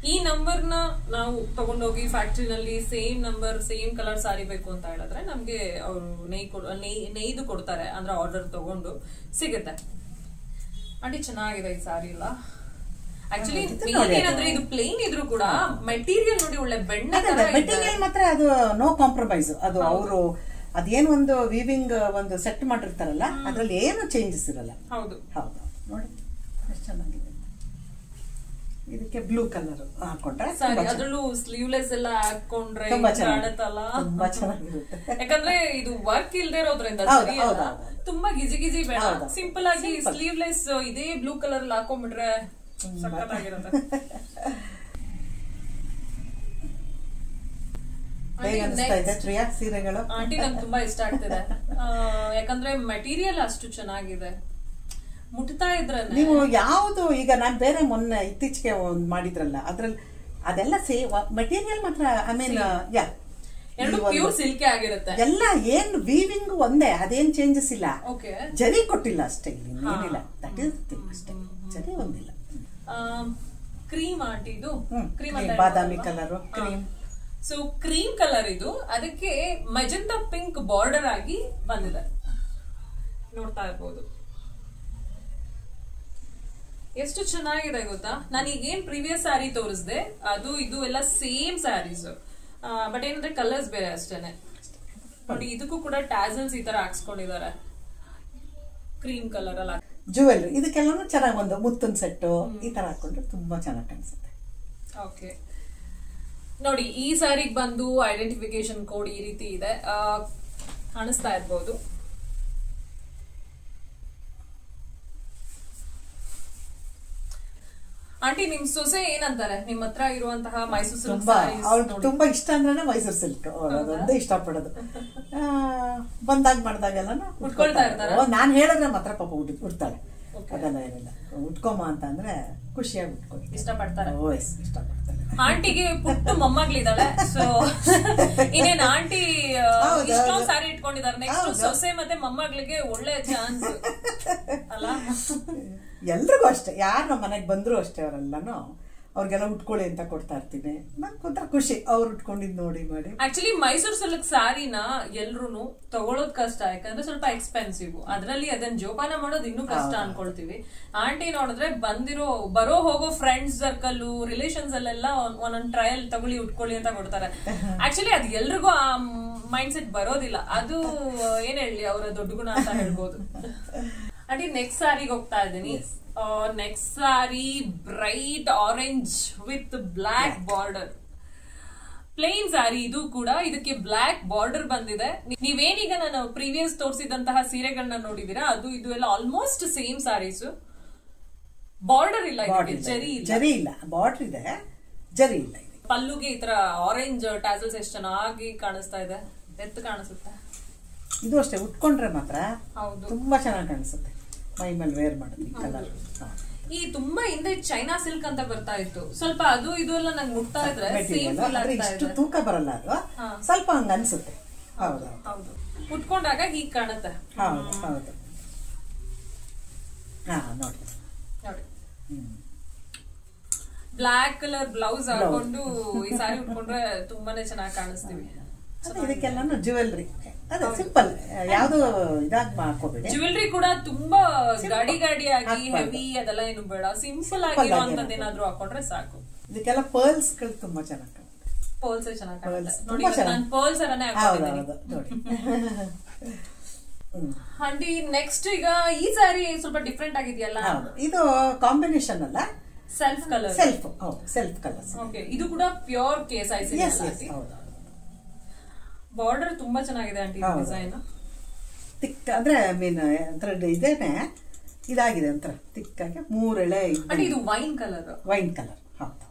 ಈ ನಂಬರ್ ನ ನಾವು ತಗೊಂಡೋಗಿ ಫ್ಯಾಕ್ಟರಿನಲ್ಲಿ ಸೇಮ್ ನಂಬರ್ ಸೇಮ್ ಕಲರ್ ಸಾರಿ ಬೇಕು ಅಂತ ಹೇಳಿದ್ರೆ ನಮ್ಗೆ ಅವರು ನೇಯ್ದು ಕೊಡ್ತಾರೆ. ಅಂದ್ರೆ ಆರ್ಡರ್ ತಗೊಂಡು ಸಿಗುತ್ತೆ. ಆಂಟಿ ಚೆನ್ನಾಗಿದೆ ಈ ಸಾರಿ ಎಲ್ಲ. ಆಕ್ಚುಲಿ ಏನಂದ್ರೆ ಇದು ಪ್ಲೇನ್ ಇದ್ರು ಕೂಡ ಮೆಟೀರಿಯಲ್ ನೋಡಿ ಒಳ್ಳೆ ಬೆಣ್ಣೆ ಮೆಟೀರಿಯಲ್ ಮಾತ್ರ ಅದು ನೋ ಕಾಂಪ್ರಮೈಸ್. ಅದು ಅವರು ಅದೇನು ಒಂದು ವೀವಿಂಗ್ ಒಂದು ಸೆಟ್ ಮಾಡಿರ್ತಾರಲ್ಲ, ಅದ್ರಲ್ಲಿ ಏನು ಚೇಂಜಸ್ ಇರಲ್ಲ. ಹೌದು ಹೌದು, ನೋಡಿ ಎಷ್ಟು ಚೆನ್ನಾಗಿದೆ. ಇದಕ್ಕೆ ಬ್ಲೂ ಕಲರ್ ಹಾಕೊಂಡ್ರೆ ಅದ್ರಲ್ಲೂ ಸ್ಲೀವ್ಲೆಸ್ ಎಲ್ಲ ಹಾಕೊಂಡ್ರೆ ಕಾಣುತ್ತಲ್ಲ, ತುಂಬಾ ಚೆನ್ನಾಗಿರುತ್ತೆ. ಯಾಕಂದ್ರೆ ಇದು ವರ್ಕ್ ಇಲ್ದೇ ಇರೋದ್ರಿಂದ ತುಂಬಾ ಗಿಜಿ ಬೇಡ, ಸಿಂಪಲ್ ಆಗಿ ಸ್ಲೀವ್ಲೆಸ್ ಇದೇ ಬ್ಲೂ ಕಲರ್ ಅಲ್ಲಿ ಹಾಕೊಂಡ್ಬಿಟ್ರೆ ಸಖತ್ತಾಗಿರುತ್ತೆ. ಸೀರೆಗಳು ಆಂಟಿ ನಂಗೆ ತುಂಬಾ ಇಷ್ಟ ಆಗ್ತಿದೆ. ಯಾಕಂದ್ರೆ ಮೆಟೀರಿಯಲ್ ಅಷ್ಟು ಚೆನ್ನಾಗಿದೆ. ಮುಟ್ತಾ ಇದ್ರೆ ನೀವು ಯಾವ್ದು ಈಗ ನಾನ್ ಬೇರೆ ಮೊನ್ನೆ ಇತ್ತೀಚೆಗೆ ಒಂದ್ ಮಾಡಿದ್ರಲ್ಲ, ಅದ್ರಲ್ಲಿ ಅದೆಲ್ಲ ಮೆಟೀರಿಯಲ್ ಮಾತ್ರ ಐ ಮೀನ್ ಪ್ಯೂರ್ ಸಿಲ್ಕೆ ಆಗಿರುತ್ತೆ. ಎಲ್ಲ ಏನ್ ವೀವಿಂಗ್ ಒಂದೇ, ಅದೇನ್ ಚೇಂಜಸ್ ಇಲ್ಲ. ಜರಿ ಕೊಟ್ಟಿಲ್ಲ ಅಷ್ಟೇ, ಏನಿಲ್ಲ. ದಟ್ ಇಸ್ ಅಷ್ಟೇ, ಜರಿ ಒಂದಿಲ್ಲ. ಕ್ರೀಮ್ ಆಂಟಿ ಇದು ಕ್ರೀಮ್ ಬಾದಾಮಿ colour cream. So cream colour ಇದು, ಅದಕ್ಕೆ ಮೆಜೆಂಟಾ ಪಿಂಕ್ ಬಾರ್ಡರ್ ಆಗಿ ಬಂದಿದೆ, ನೋಡ್ತಾ ಇರ್ಬೋದು. ಎಷ್ಟು ಚೆನ್ನಾಗಿದೆ ಗೊತ್ತಾ. ನಾನು ಈಗೇನ್ ಪ್ರೀವಿಯಸ್ ಸ್ಯಾರಿ ತೋರಿಸ್ದೆ ಅದು ಇದು ಎಲ್ಲ ಸೇಮ್ ಸ್ಯಾರೀಸ್. ಬಟ್ ಏನಂದ್ರೆ ಕಲರ್ಸ್ ಬೇರೆ ಅಷ್ಟೇನೆ. ನೋಡಿ ಇದಕ್ಕೂ ಕೂಡ ಟ್ಯಾಸಲ್ಸ್ ಈ ತರ ಹಾಕ್ಸ್ಕೊಂಡಿದ್ದಾರೆ, ಕ್ರೀಮ್ ಕಲರ್ ಅಲ್ಲ. ಜುವೆಲ್ರಿ ಇದಕ್ಕೆಲ್ಲೂ ಚೆನ್ನಾಗಿ ಒಂದು ಮುತ್ತಿನ ಸೆಟ್ಟು ಈ ತರ ಹಾಕೊಂಡ್ರೆ ತುಂಬಾ ಚೆನ್ನಾಗಿ ಕಾಣಿಸುತ್ತೆ. ಓಕೆ, ನೋಡಿ ಈ ಸಾರಿಗೆ ಬಂದು ಐಡೆಂಟಿಫಿಕೇಶನ್ ಕೋಡ್ ಈ ರೀತಿ ಇದೆ, ಕಾಣಿಸ್ತಾ ಇರ್ಬೋದು. ಆಂಟಿ ನಿಮ್ ಸೊಸೆ ಏನಂತಾರೆ ನಿಮ್ ಹತ್ರ ಇರುವಂತಹ ಮೈಸೂರು ಸಿಲ್ಕ್ ಅವ್ಳು ತುಂಬಾ ಇಷ್ಟ ಅಂದ್ರೆ ಮೈಸೂರು ಸಿಲ್ಕ್ ಅದೊಂದೇ ಇಷ್ಟಪಡೋದು. ಬಂದಾಗ ಮಾಡಿದಾಗೆಲ್ಲ ಉಟ್ಕೊಳ್ತಾ ಇರ್ತಾರೆ. ನಾನ್ ಹೇಳಿದ್ರೆ ಮಾತ್ರ ಪಾಪ ಉಡ್ತಾಳೆ, ಅದೆಲ್ಲ ಏನಿಲ್ಲ. ಉಟ್ಕೊಮ್ಮ ಅಂತ ಅಂದ್ರೆ ಖುಷಿಯಾಗಿ ಉಟ್ಕೊಂಡು ಇಷ್ಟಪಡ್ತಾರೆ. ಇಷ್ಟಪಡ್ತಾರೆ. ಆಂಟಿಗೆ ಪುಟ್ಟು ಮೊಮ್ಮಗಳಿದ್ದಾಳೆ, ಸೊ ಇನ್ನೇನ್ ಆಂಟಿ ಇಷ್ಟೊಂದು ಸಾರಿ ಇಟ್ಕೊಂಡಿದ್ದಾರೆ. ನೆಕ್ಸ್ಟ್ ಸೊಸೆ ಮತ್ತೆ ಮೊಮ್ಮಗಳಿಗೆ ಒಳ್ಳೆ ಚಾನ್ಸ್ ಅಲ್ಲ. ಎಲ್ರಿಗೂ ಅಷ್ಟೇ, ಯಾರು ನಮ್ಮ ಮನೆಗೆ ಬಂದ್ರು ಅಷ್ಟೇ ಅವರೆಲ್ಲಾನು ಅವ್ರಿಗೆಲ್ಲ ಉಟ್ಕೊಳ್ಳಿ ಅಂತ ಕೊಡ್ತಾ ಇರ್ತೀನಿ. ನಂಗೆ ಒಂಥರ ಖುಷಿ ಅವ್ರು ಉಟ್ಕೊಂಡಿದ್ ನೋಡಿ ಮಾಡಿ. ಆಕ್ಚುಲಿ ಮೈಸೂರು ಸಿಲ್ಕ್ ಸ್ಯಾರಿನ ಎಲ್ರು ತಗೊಳೋದ್ ಕಷ್ಟ, ಯಾಕಂದ್ರೆ ಸ್ವಲ್ಪ ಎಕ್ಸ್ಪೆನ್ಸಿವ್. ಅದ್ರಲ್ಲಿ ಅದನ್ನ ಜೋಪಾನ ಮಾಡೋದು ಇನ್ನೂ ಕಷ್ಟ ಅನ್ಕೊಳ್ತೀವಿ. ಆಂಟಿ ನೋಡಿದ್ರೆ ಬರೋ ಹೋಗೋ ಫ್ರೆಂಡ್ಸ್ ಸರ್ಕಲ್ ರಿಲೇಷನ್ಸ್ ಅಲ್ಲೆಲ್ಲ ಒಂದೊಂದ್ ಟ್ರಯಲ್ ತಗೊಳ್ಳಿ ಉಟ್ಕೊಳ್ಳಿ ಅಂತ ಕೊಡ್ತಾರೆ. ಆಕ್ಚುಲಿ ಅದು ಎಲ್ರಿಗೂ ಆ ಮೈಂಡ್ ಸೆಟ್ ಬರೋದಿಲ್ಲ. ಅದು ಏನ್ ಹೇಳಿ ಅವರ ದೊಡ್ಡ ಗುಣ ಅಂತ ಹೇಳ್ಬೋದು. ಅಡಿ ನೆಕ್ಸ್ಟ್ ಸಾರಿಗೆ ಹೋಗ್ತಾ ಇದ್ದೀನಿ. Next sari bright orange with black border, plain sari. ಇದು ಕೂಡ ಇದಕ್ಕೆ ಬ್ಲಾಕ್ ಬಾರ್ಡರ್ ಬಂದಿದೆ. ನೀವೇನೀಗ ನಾನು ಪ್ರೀವಿಯಸ್ ತೋರಿಸಿದಂತಹ ಸೀರೆಗಳನ್ನ ನೋಡಿದೀರಾ, ಅದು ಇದು ಎಲ್ಲ ಆಲ್ಮೋಸ್ಟ್ ಸೇಮ್ ಸಾರೀಸ್. ಬಾರ್ಡರ್ ಇಲ್ಲ, ಜರಿ ಇಲ್ಲ, ಬಾರ್ಡರ್ ಇದೆ, ಜರಿ ಇಲ್ಲ. ಪಲ್ಲುಗೆ ಈ ತರ ಆರೆಂಜ್ ಟ್ಯಾಸಲ್ಸ್ ಎಷ್ಟು ಚೆನ್ನಾಗಿ ಕಾಣಿಸ್ತಾ ಇದೆ, ಎತ್ತು ಕಾಣಿಸುತ್ತೆ. ಇದು ಅಷ್ಟೇ ಉಟ್ಕೊಂಡ್ರೆ ಮಾತ್ರ ಹೌದು ತುಂಬಾ ಚೆನ್ನಾಗಿ ಕಾಣಿಸುತ್ತೆ ಮೈ ಮೇಲೆ ವೇರ್ ಮಾಡಿದ್ವಿ. ಕಲರ್ ಈ ತುಂಬಾ ಹಿಂದೆ ಚೈನಾ ಸಿಲ್ಕ್ ಅಂತ ಬರ್ತಾ ಇತ್ತು, ಸ್ವಲ್ಪ ಅದು ಇದು ಎಲ್ಲ ನಂಗೆ ಮುಟ್ತಾ ಇದ್ರೆ ಇಷ್ಟು ತೂಕ ಬರಲ್ಲ, ಅದು ಸ್ವಲ್ಪ ಹಂಗ ಅನ್ಸುತ್ತೆ. ಹೌದು ಹೌದು, ಉಟ್ಕೊಂಡಾಗ ಹೀಗ್ ಕಾಣುತ್ತೆ. ಹೌದು ಹೌದು. ನೋಡಿ ನೋಡಿ, ಬ್ಲಾಕ್ ಕಲರ್ ಬ್ಲೌಸ್ ಹಾಕೊಂಡು ಈ ಸಾರಿ ಉಟ್ಕೊಂಡ್ರೆ ತುಂಬಾನೇ ಚೆನ್ನಾಗಿ ಕಾಣಿಸ್ತೀವಿ. ಇದಕ್ಕೆಲ್ಲ ಜುವೆಲ್ರಿ ಅದೇ ಸಿಂಪಲ್, ಯಾವ್ದು ಇದಾಗಿ ಮಾಡ್ಕೋಬೇಡಿ. ಜುವೆಲ್ರಿ ಕೂಡ ತುಂಬಾ ಗಾಡಿ ಆಗಿ ಹೆವಿ ಅದೆಲ್ಲ ಏನು ಬೇಡ, ಸಿಂಪಲ್ ಆಗಿರುವಂತದ್ದು ಏನಾದ್ರು ಹಾಕೊಂಡ್ರೆ ಸಾಕು. ಇದಕ್ಕೆಲ್ಲ ಪರ್ಲ್ಸ್ ಗಳು ತುಂಬಾ ಚೆನ್ನಾಗಿ ಕಾಣುತ್ತೆ. ಪರ್ಲ್ಸ್ ಚೆನ್ನಾಗಿ ಕಾಣುತ್ತೆ ನೋಡಿ, ನಾನು ಪರ್ಲ್ಸ್ ಅರನೇ ಹಾಕೊಂಡಿದ್ದೀನಿ. ಆಂಟಿ ನೆಕ್ಸ್ಟ್ ಈಗ ಈ ಸಾರಿ ಸ್ವಲ್ಪ ಡಿಫ್ರೆಂಟ್ ಆಗಿದೆಯಲ್ಲ, ಇದು ಕಾಂಬಿನೇಷನ್ ಅಲ್ಲ, self colour. Self colour. Okay, ಇದು ಕೂಡ ಪ್ಯೂರ್ ಕೇಸ್ ಐಸಿ. ಬಾರ್ಡರ್ ತುಂಬಾ ಚೆನ್ನಾಗಿದೆ ಆಂಟಿ, ಡಿಸೈನ್ ತಿಕ್ ಅಂದ್ರೆ ಮೀನ್ ಇದೇನೆ ಇದಾಗಿದೆ ಒಂಥರ ತಿಕ್ಕಾಗಿ 3 ಎಳೆ. ಇದು ವೈನ್ ಕಲರ್. ಹೌದು,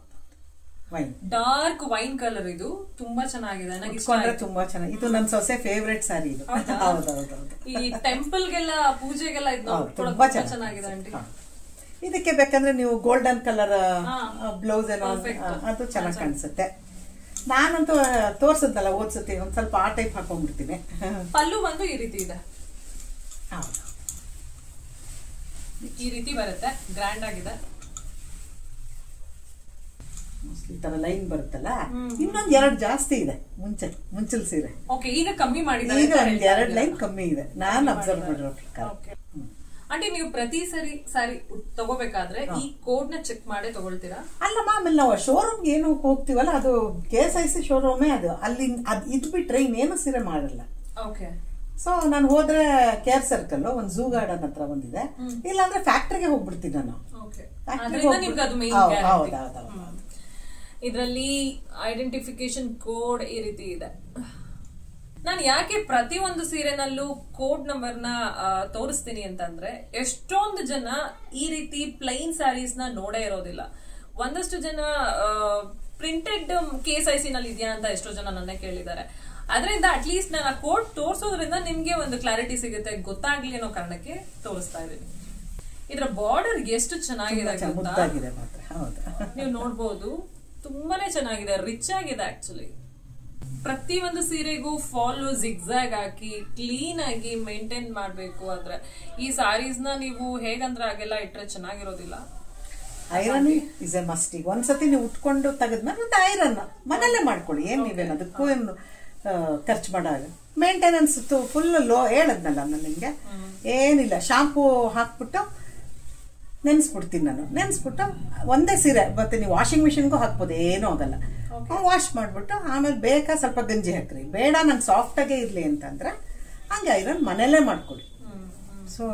ವೈನ್ ಡಾರ್ಕ್ ವೈನ್ ಕಲರ್. ಇದು ತುಂಬಾ ಚೆನ್ನಾಗಿದೆ, ನನಗೆ ಇಷ್ಟ ಆಯ್ತು. ತುಂಬಾ ಚೆನ್ನಾಗಿ, ಇದು ನನ್ನ ಸೊಸೆ ಫೇವ್ರೆಟ್ ಸಾರಿ ಇದು. ಹೌದೌದು, ಈ ಟೆಂಪಲ್ಗೆಲ್ಲ ಪೂಜೆಗೆಲ್ಲ ಇದು ತುಂಬಾ ಚೆನ್ನಾಗಿದೆ ಆಂಟಿ. ಇದಕ್ಕೆ ಬೇಕಂದ್ರೆ ನೀವು ಗೋಲ್ಡನ್ ಕಲರ್ ಬ್ಲೌಸ್ ಏನೋ ಅದು ಚೆನ್ನಾಗಿ ಕಾಣಿಸುತ್ತೆ. ನಾನಂತೂ ತೋರ್ಸದ್ನಲ್ಲ ಓದ್ಸತಿ ಒಂದ್ ಸ್ವಲ್ಪ ಆ ಟೈಪ್ ಹಾಕೊಂಡ್ಬಿಡ್ತೀನಿ. ಪಲ್ಲು ಬಂದು ಈ ರೀತಿ ಇದೆ, ಈ ರೀತಿ ಬರುತ್ತೆ, ಗ್ರ್ಯಾಂಡ್ ಆಗಿದೆ. ಈ ತರ ಲೈನ್ ಬರುತ್ತಲ್ಲ, ಇನ್ನೊಂದ್ 2 ಜಾಸ್ತಿ ಇದೆ ಮುಂಚಲ್ ಸೀರೆ. ಓಕೆ, ಈಗ ಕಮ್ಮಿ ಮಾಡಿದ್ದಾರೆ, ಈಗ 2 ಲೈನ್ ಕಮ್ಮಿ ಇದೆ ನಾನು ಅಬ್ಸರ್ವ್ ಮಾಡಿರೋ ಪ್ರಕಾರ. ಆಂಟಿ ನೀವು ಪ್ರತಿ ಸಾರಿ ತಗೋಬೇಕಾದ್ರೆ ಈ ಕೋಡ್ ನ ಚೆಕ್ ಮಾಡಿ ತಗೊಳ್ತೀರಾ? ಅಲ್ಲ ಆಮೇಲೆ ನಾವು ಶೋರೂಮ್ ಏನು ಹೋಗ್ತೀವಲ್ಲ, ಅದು KSIC ಶೋರೂಮೇ, ಅದು ಅಲ್ಲಿ ಇದ್ ಬಿಟ್ರೆ ಇನ್ನೇನು ಸೀರೆ ಮಾಡಲ್ಲ. ಓಕೆ, ಸೊ ನಾನು ಹೋದ್ರೆ ಕೇರ್ ಸರ್ಕಲ್ ಒಂದು ಝೂ ಗಾರ್ಡನ್ ಹತ್ರ ಒಂದಿದೆ, ಇಲ್ಲಾಂದ್ರೆ ಫ್ಯಾಕ್ಟ್ರಿಗೆ ಹೋಗ್ಬಿಡ್ತೀನಿ ನಾನು. ಇದರಲ್ಲಿ ಐಡೆಂಟಿಫಿಕೇಶನ್ ಕೋಡ್ ಈ ರೀತಿ ಇದೆ. ನಾನು ಯಾಕೆ ಪ್ರತಿಯೊಂದು ಸೀರೆನಲ್ಲೂ ಕೋಡ್ ನಂಬರ್ ನ ತೋರಿಸ್ತೀನಿ ಅಂತಂದ್ರೆ, ಎಷ್ಟೊಂದು ಜನ ಈ ರೀತಿ ಪ್ಲೈನ್ ಸ್ಯಾರೀಸ್ ನ ನೋಡೇ ಇರೋದಿಲ್ಲ. ಒಂದಷ್ಟು ಜನ ಪ್ರಿಂಟೆಡ್ KSIC ನಲ್ಲಿ ಇದೆಯಾ ಅಂತ ಎಷ್ಟೋ ಜನ ನನ್ನ ಕೇಳಿದ್ದಾರೆ. ಅದರಿಂದ ಅಟ್ಲೀಸ್ಟ್ ನಾನು ಆ ಕೋಡ್ ತೋರಿಸೋದ್ರಿಂದ ನಿಮ್ಗೆ ಒಂದು ಕ್ಲಾರಿಟಿ ಸಿಗುತ್ತೆ, ಗೊತ್ತಾಗ್ಲಿ ಅನ್ನೋ ಕಾರಣಕ್ಕೆ ತೋರಿಸ್ತಾ ಇದ್ದೀನಿ. ಇದರ ಬಾರ್ಡರ್ ಎಷ್ಟು ಚೆನ್ನಾಗಿದೆ ನೀವು ನೋಡ್ಬೋದು, ತುಂಬಾನೇ ಚೆನ್ನಾಗಿದೆ, ರಿಚ್ ಆಗಿದೆ. ಆಕ್ಚುಲಿ ಪ್ರತಿ ಒಂದು ಸೀರೆಗೂ ಫಾಲು ಜಿಗ್ಜಾಗ್ ಹಾಕಿ ಕ್ಲೀನ್ ಆಗಿ ಮೇಂಟೈನ್ ಮಾಡ್ಬೇಕು. ಆದ್ರೆ ಈ ಸಾರೀಸ್ ನ ನೀವು ಹೇಗಂದ್ರೆ ಹಾಗೆಲ್ಲ ಇಟ್ರೆ ಚೆನ್ನಾಗಿರೋದಿಲ್ಲ. Iron is a must. ಈಗ ಒಂದ್ಸತಿ ನೀವು ಉಟ್ಕೊಂಡು ತೆಗೆದ್ಮೇಲೆ ಮತ್ತೆ ಐರನ್ ಮನೆಯಲ್ಲೇ ಮಾಡ್ಕೊಳ್ಳಿ, ಏನ್ ನೀವೇನು ಅದಕ್ಕೂ ಏನು ಖರ್ಚು ಮಾಡಾಗ. ಮೇಂಟೆನೆನ್ಸ್ ಫುಲ್ ಲೋ ಹೇಳದ್ನಲ್ಲ ನಾನು ನಿಮ್ಗೆ, ಏನಿಲ್ಲ, ಶಾಂಪೂ ಹಾಕ್ಬಿಟ್ಟು ನೆನ್ಸ್ಬಿಡ್ತೀನಿ ನಾನು. ನೆನ್ಸ್ಬಿಟ್ಟು ಒಂದೇ ಸೀರೆ ಮತ್ತೆ ನೀವು ವಾಷಿಂಗ್ ಮಿಷಿನ್ಗೂ ಹಾಕ್ಬೋದು, ಏನೂ ಆಗಲ್ಲ. ವಾಶ್ ಮಾಡ್ಬಿಟ್ಟು ಆಮೇಲೆ ಬೇಕಾ ಸ್ವಲ್ಪ ಗಂಜಿ ಹಾಕ್ರಿ, ಬೇಡ ನಂಗೆ ಸಾಫ್ಟಾಗೇ ಇರಲಿ ಅಂತಂದ್ರೆ ಹಂಗೆ ಐರನ್ ಮನೆಯಲ್ಲೇ ಮಾಡ್ಕೊಳ್ಳಿ. ಸೊ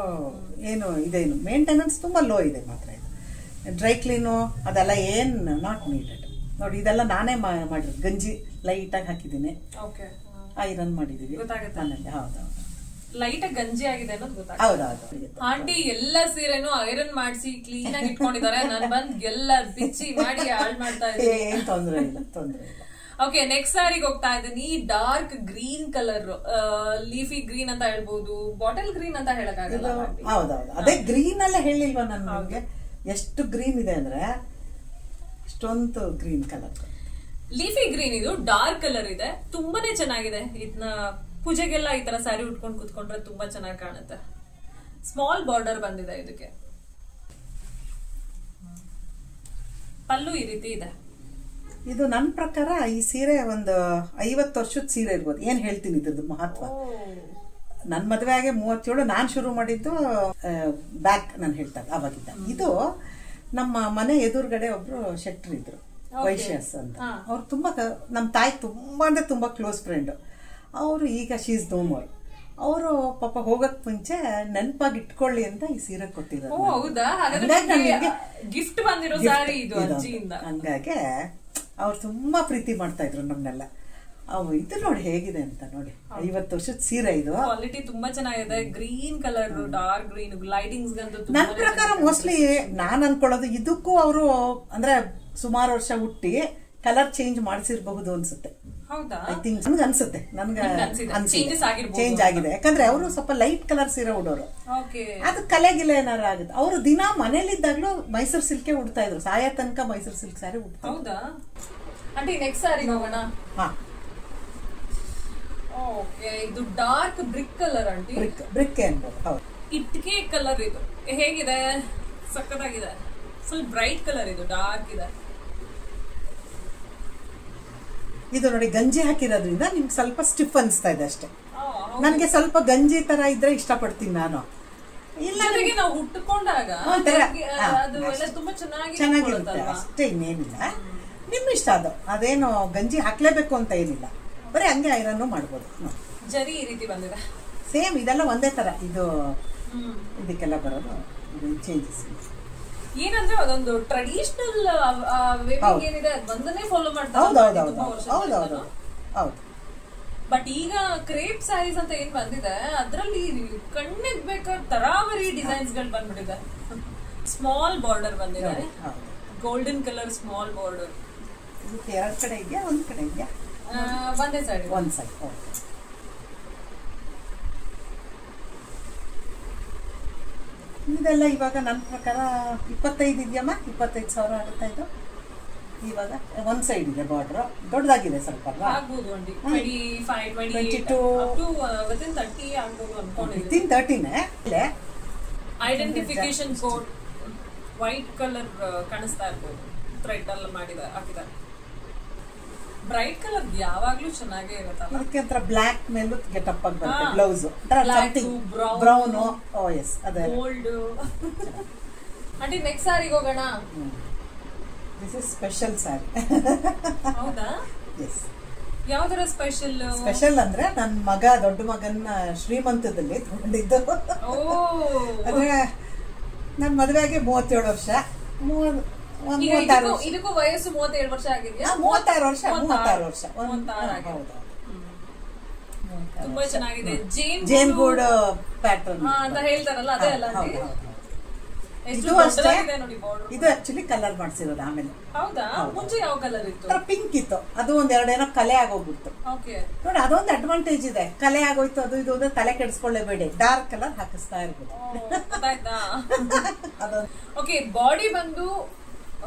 ಏನು ಇದೇನು ಮೇಂಟೆನೆನ್ಸ್ ತುಂಬ ಲೋ ಇದೆ ಮಾತ್ರ. ಇದು ಡ್ರೈ ಕ್ಲೀನು ಅದೆಲ್ಲ ಏನು ನಾಟ್ ನೀಡೆಡ್. ನೋಡಿ ಇದೆಲ್ಲ ನಾನೇ ಮಾಡಿರೋದು, ಗಂಜಿ ಲೈಟಾಗಿ ಹಾಕಿದ್ದೀನಿ, ಐರನ್ ಮಾಡಿದೀವಿ ಮನೇಲಿ. ಹೌದೌದು, ಲೈಟ್ ಗಂಜಿ ಆಗಿದೆ ಅನ್ನೋದು ಗೊತ್ತಾಗ್ತದೆ. ಹೌದೌದು. ಆಂಟಿ ಎಲ್ಲ ಸೀರೆನೂ ಐರನ್ ಮಾಡಿಸಿ ಕ್ಲೀನ್ ಆಗಿ ಇಟ್ಕೊಂಡಿದ್ದಾರೆ, ನಾನು ಬಂದ್ ಎಲ್ಲ ಬಿಚ್ಚಿ ಮಾಡಿ ಹಾಳು ಮಾಡ್ತಾ ಇದ್ದೀನಿ. ಏನ್ ತೊಂದ್ರೆ ಇಲ್ಲ, ತೊಂದ್ರೆ ಇಲ್ಲ. ಓಕೆ, ನೆಕ್ಸ್ಟ್ ಸಾರಿಗೆ ಹೋಗ್ತಾ ಇದ್ದೀನಿ. Dark green colour, leafy green ಅಂತ ಹೇಳ್ಬೋದು, ಬಾಟಲ್ ಗ್ರೀನ್ ಅಂತ ಹೇಳಕ್ಕಾಗಲ್ಲ. ಹೌದೌದು, ಅದೇ ಗ್ರೀನ್ ಅಲ್ಲೇ ಹೇಳಿಲ್ವಾ ನಾನು ನಿಮ್ಗೆ ಎಷ್ಟು ಗ್ರೀನ್ ಇದೆ ಅಂದ್ರೆ, ಇಷ್ಟೊಂದು ಗ್ರೀನ್ ಕಲರ್ ಲೀಫಿ ಗ್ರೀನ್. ಇದು ಡಾರ್ಕ್ ಕಲರ್ ಇದೆ, ತುಂಬಾನೇ ಚೆನ್ನಾಗಿದೆ. ಇದನ್ನ ಪೂಜೆಗೆಲ್ಲ ಈ ತರ ಸ್ಯಾರಿ ಉಟ್ಕೊಂಡು ಕುತ್ಕೊಂಡ್ರೆ ತುಂಬಾ ಚೆನ್ನಾಗಿ ಕಾಣುತ್ತೆ. ಸ್ಮಾಲ್ ಬಾರ್ಡರ್ ಬಂದಿದೆ ಇದಕ್ಕೆ. ಪಲ್ಲು ಈ ರೀತಿ ಇದೆ. ಇದು ನನ್ನ ಪ್ರಕಾರ ಈ ಸೀರೆ ಒಂದು 50 ವರ್ಷದ ಸೀರೆ ಇರ್ಬೋದು. ಏನ್ ಹೇಳ್ತೀನಿ ಇದ್ರದ್ದು ಮಹತ್ವ. ನನ್ನ ಮದುವೆ ಆಗಿ 37, ನಾನು ಶುರು ಮಾಡಿದ್ದು ಬ್ಯಾಕ್ ನಾನು ಹೇಳ್ತಾ ಅವಾಗಿದ್ದ. ಇದು ನಮ್ಮ ಮನೆ ಎದುರುಗಡೆ ಒಬ್ರು ಶೆಟ್ರು ಇದ್ರು, ವೈಶ್ಯಾಸ್ ಅಂತ. ಅವ್ರು ತುಂಬಾ ನಮ್ಮ ತಾಯಿ ತುಂಬಾ ಅಂದ್ರೆ ತುಂಬಾ ಕ್ಲೋಸ್ ಫ್ರೆಂಡ್. ಅವರು ಈಗ ಶೀಸ್ ನೋ ಮೋರ್. ಅವರು ಪಾಪ ಹೋಗಕ್ ಮುಂಚೆ ನೆನಪಾಗಿ ಇಟ್ಕೊಳ್ಳಿ ಅಂತ ಈ ಸೀರೆ ಕೊಟ್ಟಿದ್ದಾರೆ. ಗಿಫ್ಟ್ ಬಂದಿರೋ ಸಾರಿ ಇದು ಅಜ್ಜಿಯಿಂದ. ಹಂಗಾಗಿ ಅವ್ರು ತುಂಬಾ ಪ್ರೀತಿ ಮಾಡ್ತಾ ಇದ್ರು ನಮ್ನೆಲ್ಲ. ಇದು ನೋಡಿ ಹೇಗಿದೆ ಅಂತ ನೋಡಿ, 50 ವರ್ಷದ ಸೀರೆ. ಇದು ಕ್ವಾಲಿಟಿ ತುಂಬಾ ಚೆನ್ನಾಗಿದೆ. Green colour, dark green, lightings ಗಂತೂ ನನ್ನ ಪ್ರಕಾರ ಮೋಸ್ಟ್ಲಿ ನಾನ್ ಅನ್ಕೊಳ್ಳೋದು ಇದಕ್ಕೂ ಅವರು ಅಂದ್ರೆ ಸುಮಾರು ವರ್ಷ ಹುಟ್ಟಿ ಕಲರ್ ಚೇಂಜ್ ಮಾಡಿಸಿರ್ಬಹುದು ಅನ್ಸುತ್ತೆ. ಐ ಥಿಂಕ್ ನನ್ಗೆ ಅನ್ಸುತ್ತೆ, ನನ್ಗೆ ಚೇಂಜ್ ಆಗಿದೆ. ಯಾಕಂದ್ರೆ ಅವರು ಸ್ವಲ್ಪ ಲೈಟ್ ಕಲರ್ ಸೀರೆ ಉಡೋರು, ಅದು ಕಲೆಗಿಲೆ ಏನಾರು ಆಗುತ್ತೆ. ಅವರು ದಿನ ಮನೇಲಿದ್ದಾಗ್ಲೂ ಮೈಸೂರು ಸಿಲ್ಕೆ ಉಡ್ತಾ ಇದ್ರು, ಸಾಯ ತನಕ ಮೈಸೂರು ಸಿಲ್ಕ್ ಸಾರಿ ಉಡ್ತಾ. ಹೌದಾ ಆಂಟಿ, ನೆಕ್ಸ್ಟ್ ಸಾರಿ ಹೋಗೋಣ. ಓಕೆ, ಇದು dark brick colour aunty. Brick ಅನ್ಬೋದು. ಹೌದು, ಇಟ್ಕೆ ಕಲರ್. ಇದು ಹೇಗಿದೆ? ಸಕ್ಕತ್ತಾಗಿದೆ. ಫುಲ್ ಬ್ರೈಟ್ ಕಲರ್, ಇದು ಡಾರ್ಕ್ ಇದೆ. ಇದು ನೋಡಿ ಗಂಜಿ ಹಾಕಿರೋದ್ರಿಂದ ನಿಮ್ಗೆ ಸ್ವಲ್ಪ ಸ್ಟಿಫ್ ಅನಿಸ್ತಾ ಇದೆ ಅಷ್ಟೇ. ನನಗೆ ಸ್ವಲ್ಪ ಗಂಜಿ ತರ ಇದ್ರೆ ಇಷ್ಟಪಡ್ತೀನಿ ನಾನು. ಇಲ್ಲ, ನಾವು ಹುಟ್ಟುಕೊಂಡಾಗ ಚೆನ್ನಾಗಿರುತ್ತೆ ಅಷ್ಟೇ, ಇನ್ನೇನಿಲ್ಲ. ನಿಮ್ ಇಷ್ಟ ಅದು. ಅದೇನು ಗಂಜಿ ಹಾಕ್ಲೇಬೇಕು ಅಂತ ಏನಿಲ್ಲ, ಬರೀ ಹಂಗೆ ಐರನ್ನು ಮಾಡ್ಬೋದು. ಜರಿ ಈ ರೀತಿ ಬಂದಿದೆ. ಸೇಮ್ ಇದೆಲ್ಲ ಒಂದೇ ತರ. ಇದು ಇದಕ್ಕೆಲ್ಲ ಬರೋದು ಚೇಂಜಸ್ ಏನಂದ್ರೆ ಅದೊಂದು ಟ್ರೆಡಿಷನಲ್ ವೇವಿಂಗ್ ಏನಿದೆ ಅದನ್ನೇ ಫಾಲೋ ಮಾಡ್ತಾರೆ. ಹೌದು. ಬಟ್ ಈಗ ಕ್ರೇಪ್ ಸ್ಯಾರೀಸ್ ಅಂತ ಏನ್ ಬಂದಿದೆ, ಅದ್ರಲ್ಲಿ ಕಣ್ಣಿಗೆ ಬೇಕಾದ ತರಾವರಿ ಡಿಸೈನ್ಸ್ ಗಳು ಬಂದ್ಬಿಟ್ಟಿದೆ. ಸ್ಮಾಲ್ ಬಾರ್ಡರ್ ಬಂದಿದೆ, ಗೋಲ್ಡನ್ ಕಲರ್ ಸ್ಮಾಲ್ ಬಾರ್ಡರ್. ಎರಡು ಕಡೆ ಇದೆಯಾ? ಒಂದ್ ಕಡೆ ಇದೆಯಾ? ಒಂದೇ ಸೈಡ್. ಒಂದ್ ಸೈಡ್. ಇದೆಲ್ಲ ಇವಾಗ ನನ್ನ ಪ್ರಕಾರ 25 ಇದೆಯಮ್ಮ, 25,000 ಆಗುತ್ತಾ ಇದು. ಇವಾಗ ಒಂದ್ ಸೈಡ್ ಇದೆ ಬಾರ್ಡರ್, ದೊಡ್ಡದಾಗಿದೆ ಸ್ವಲ್ಪ. ಐಡೆಂಟಿಫಿಕೇಶನ್ ಕೋಡ್ ವೈಟ್ ಕಲರ್ ಕಾಣಿಸ್ತಾ ಇರ್ಬೋದು, ಥ್ರೆಡ್ ಅಲ್ಲಿ ಹಾಕಿದ್ದಾರೆ. ಬ್ರೈಟ್ ಕಲರ್ ಯಾವಾಗ್ಲೂ ಚೆನ್ನಾಗೇ ಇರುತ್ತೆ. ಅದಕ್ಕೆ ಒಂಥರ ಬ್ಲಾಕ್ ಮೇಲೂ ಗೆಟಪ್ ಆಗಿ ಬರುತ್ತೆ. ಬ್ಲೌಸ್ ಬ್ರೌನ್, ಎಸ್ ಅದೇ ಗೋಲ್ಡ್. ಆಂಟಿ, ನೆಕ್ಸ್ಟ್ ಸಾರಿಗೆ ಹೋಗೋಣ. ದಿಸ್ ಇಸ್ ಸ್ಪೆಷಲ್ ಸಾರಿ. ಹೌದಾ? ಎಸ್. ಯಾವ ತರ ಸ್ಪೆಷಲ್? ಸ್ಪೆಷಲ್ ಅಂದ್ರೆ ನನ್ನ ಮಗ, ದೊಡ್ಡ ಮಗನ ಶ್ರೀಮಂತದಲ್ಲಿ ತಗೊಂಡಿದ್ದು. ಅಂದ್ರೆ ನನ್ನ ಮದುವೆಗೆ 37 ವರ್ಷ. ಇದಕ್ಕೂ ವಯಸ್ಸು 37 ವರ್ಷ ಆಗಿದೆಯಾ? 36 ವರ್ಷ. ತುಂಬಾ ಚೆನ್ನಾಗಿದೆ. ಜೇನ್ ಗೂಡ್ ಪ್ಯಾಟರ್ನ್ ಅಂತ ಹೇಳ್ತಾರಲ್ಲ, ಅದೇ ಅಲ್ಲ? ಇದು ಅಷ್ಟೇ. ಇದು ಆಕ್ಚುಲಿ ಕಲರ್ ಮಾಡ್ಸಿರೋದು. ಆಮೇಲೆ ಹೌದಾ? ಮುಂಚೆ ಯಾವ ಕಲರ್ ಇತ್ತು? ಪಿಂಕ್ ಇತ್ತು. ಅದು ಒಂದೆರಡೇನೋ ಕಲೆ ಆಗೋಗ್ಬಿಡ್ತು ನೋಡಿ. ಅದೊಂದು ಅಡ್ವಾಂಟೇಜ್ ಇದೆ. ಕಲೆ ಆಗೋಯ್ತು ಅದು ಇದು ಅಂದ್ರೆ ತಲೆ ಕೆಡಿಸ್ಕೊಳ್ಳೇಬೇಡಿ, ಡಾರ್ಕ್ ಕಲರ್ ಹಾಕಿಸ್ತಾ ಇರ್ಬೋದು. ಓಕೆ, ಬಾಡಿ ಬಂದು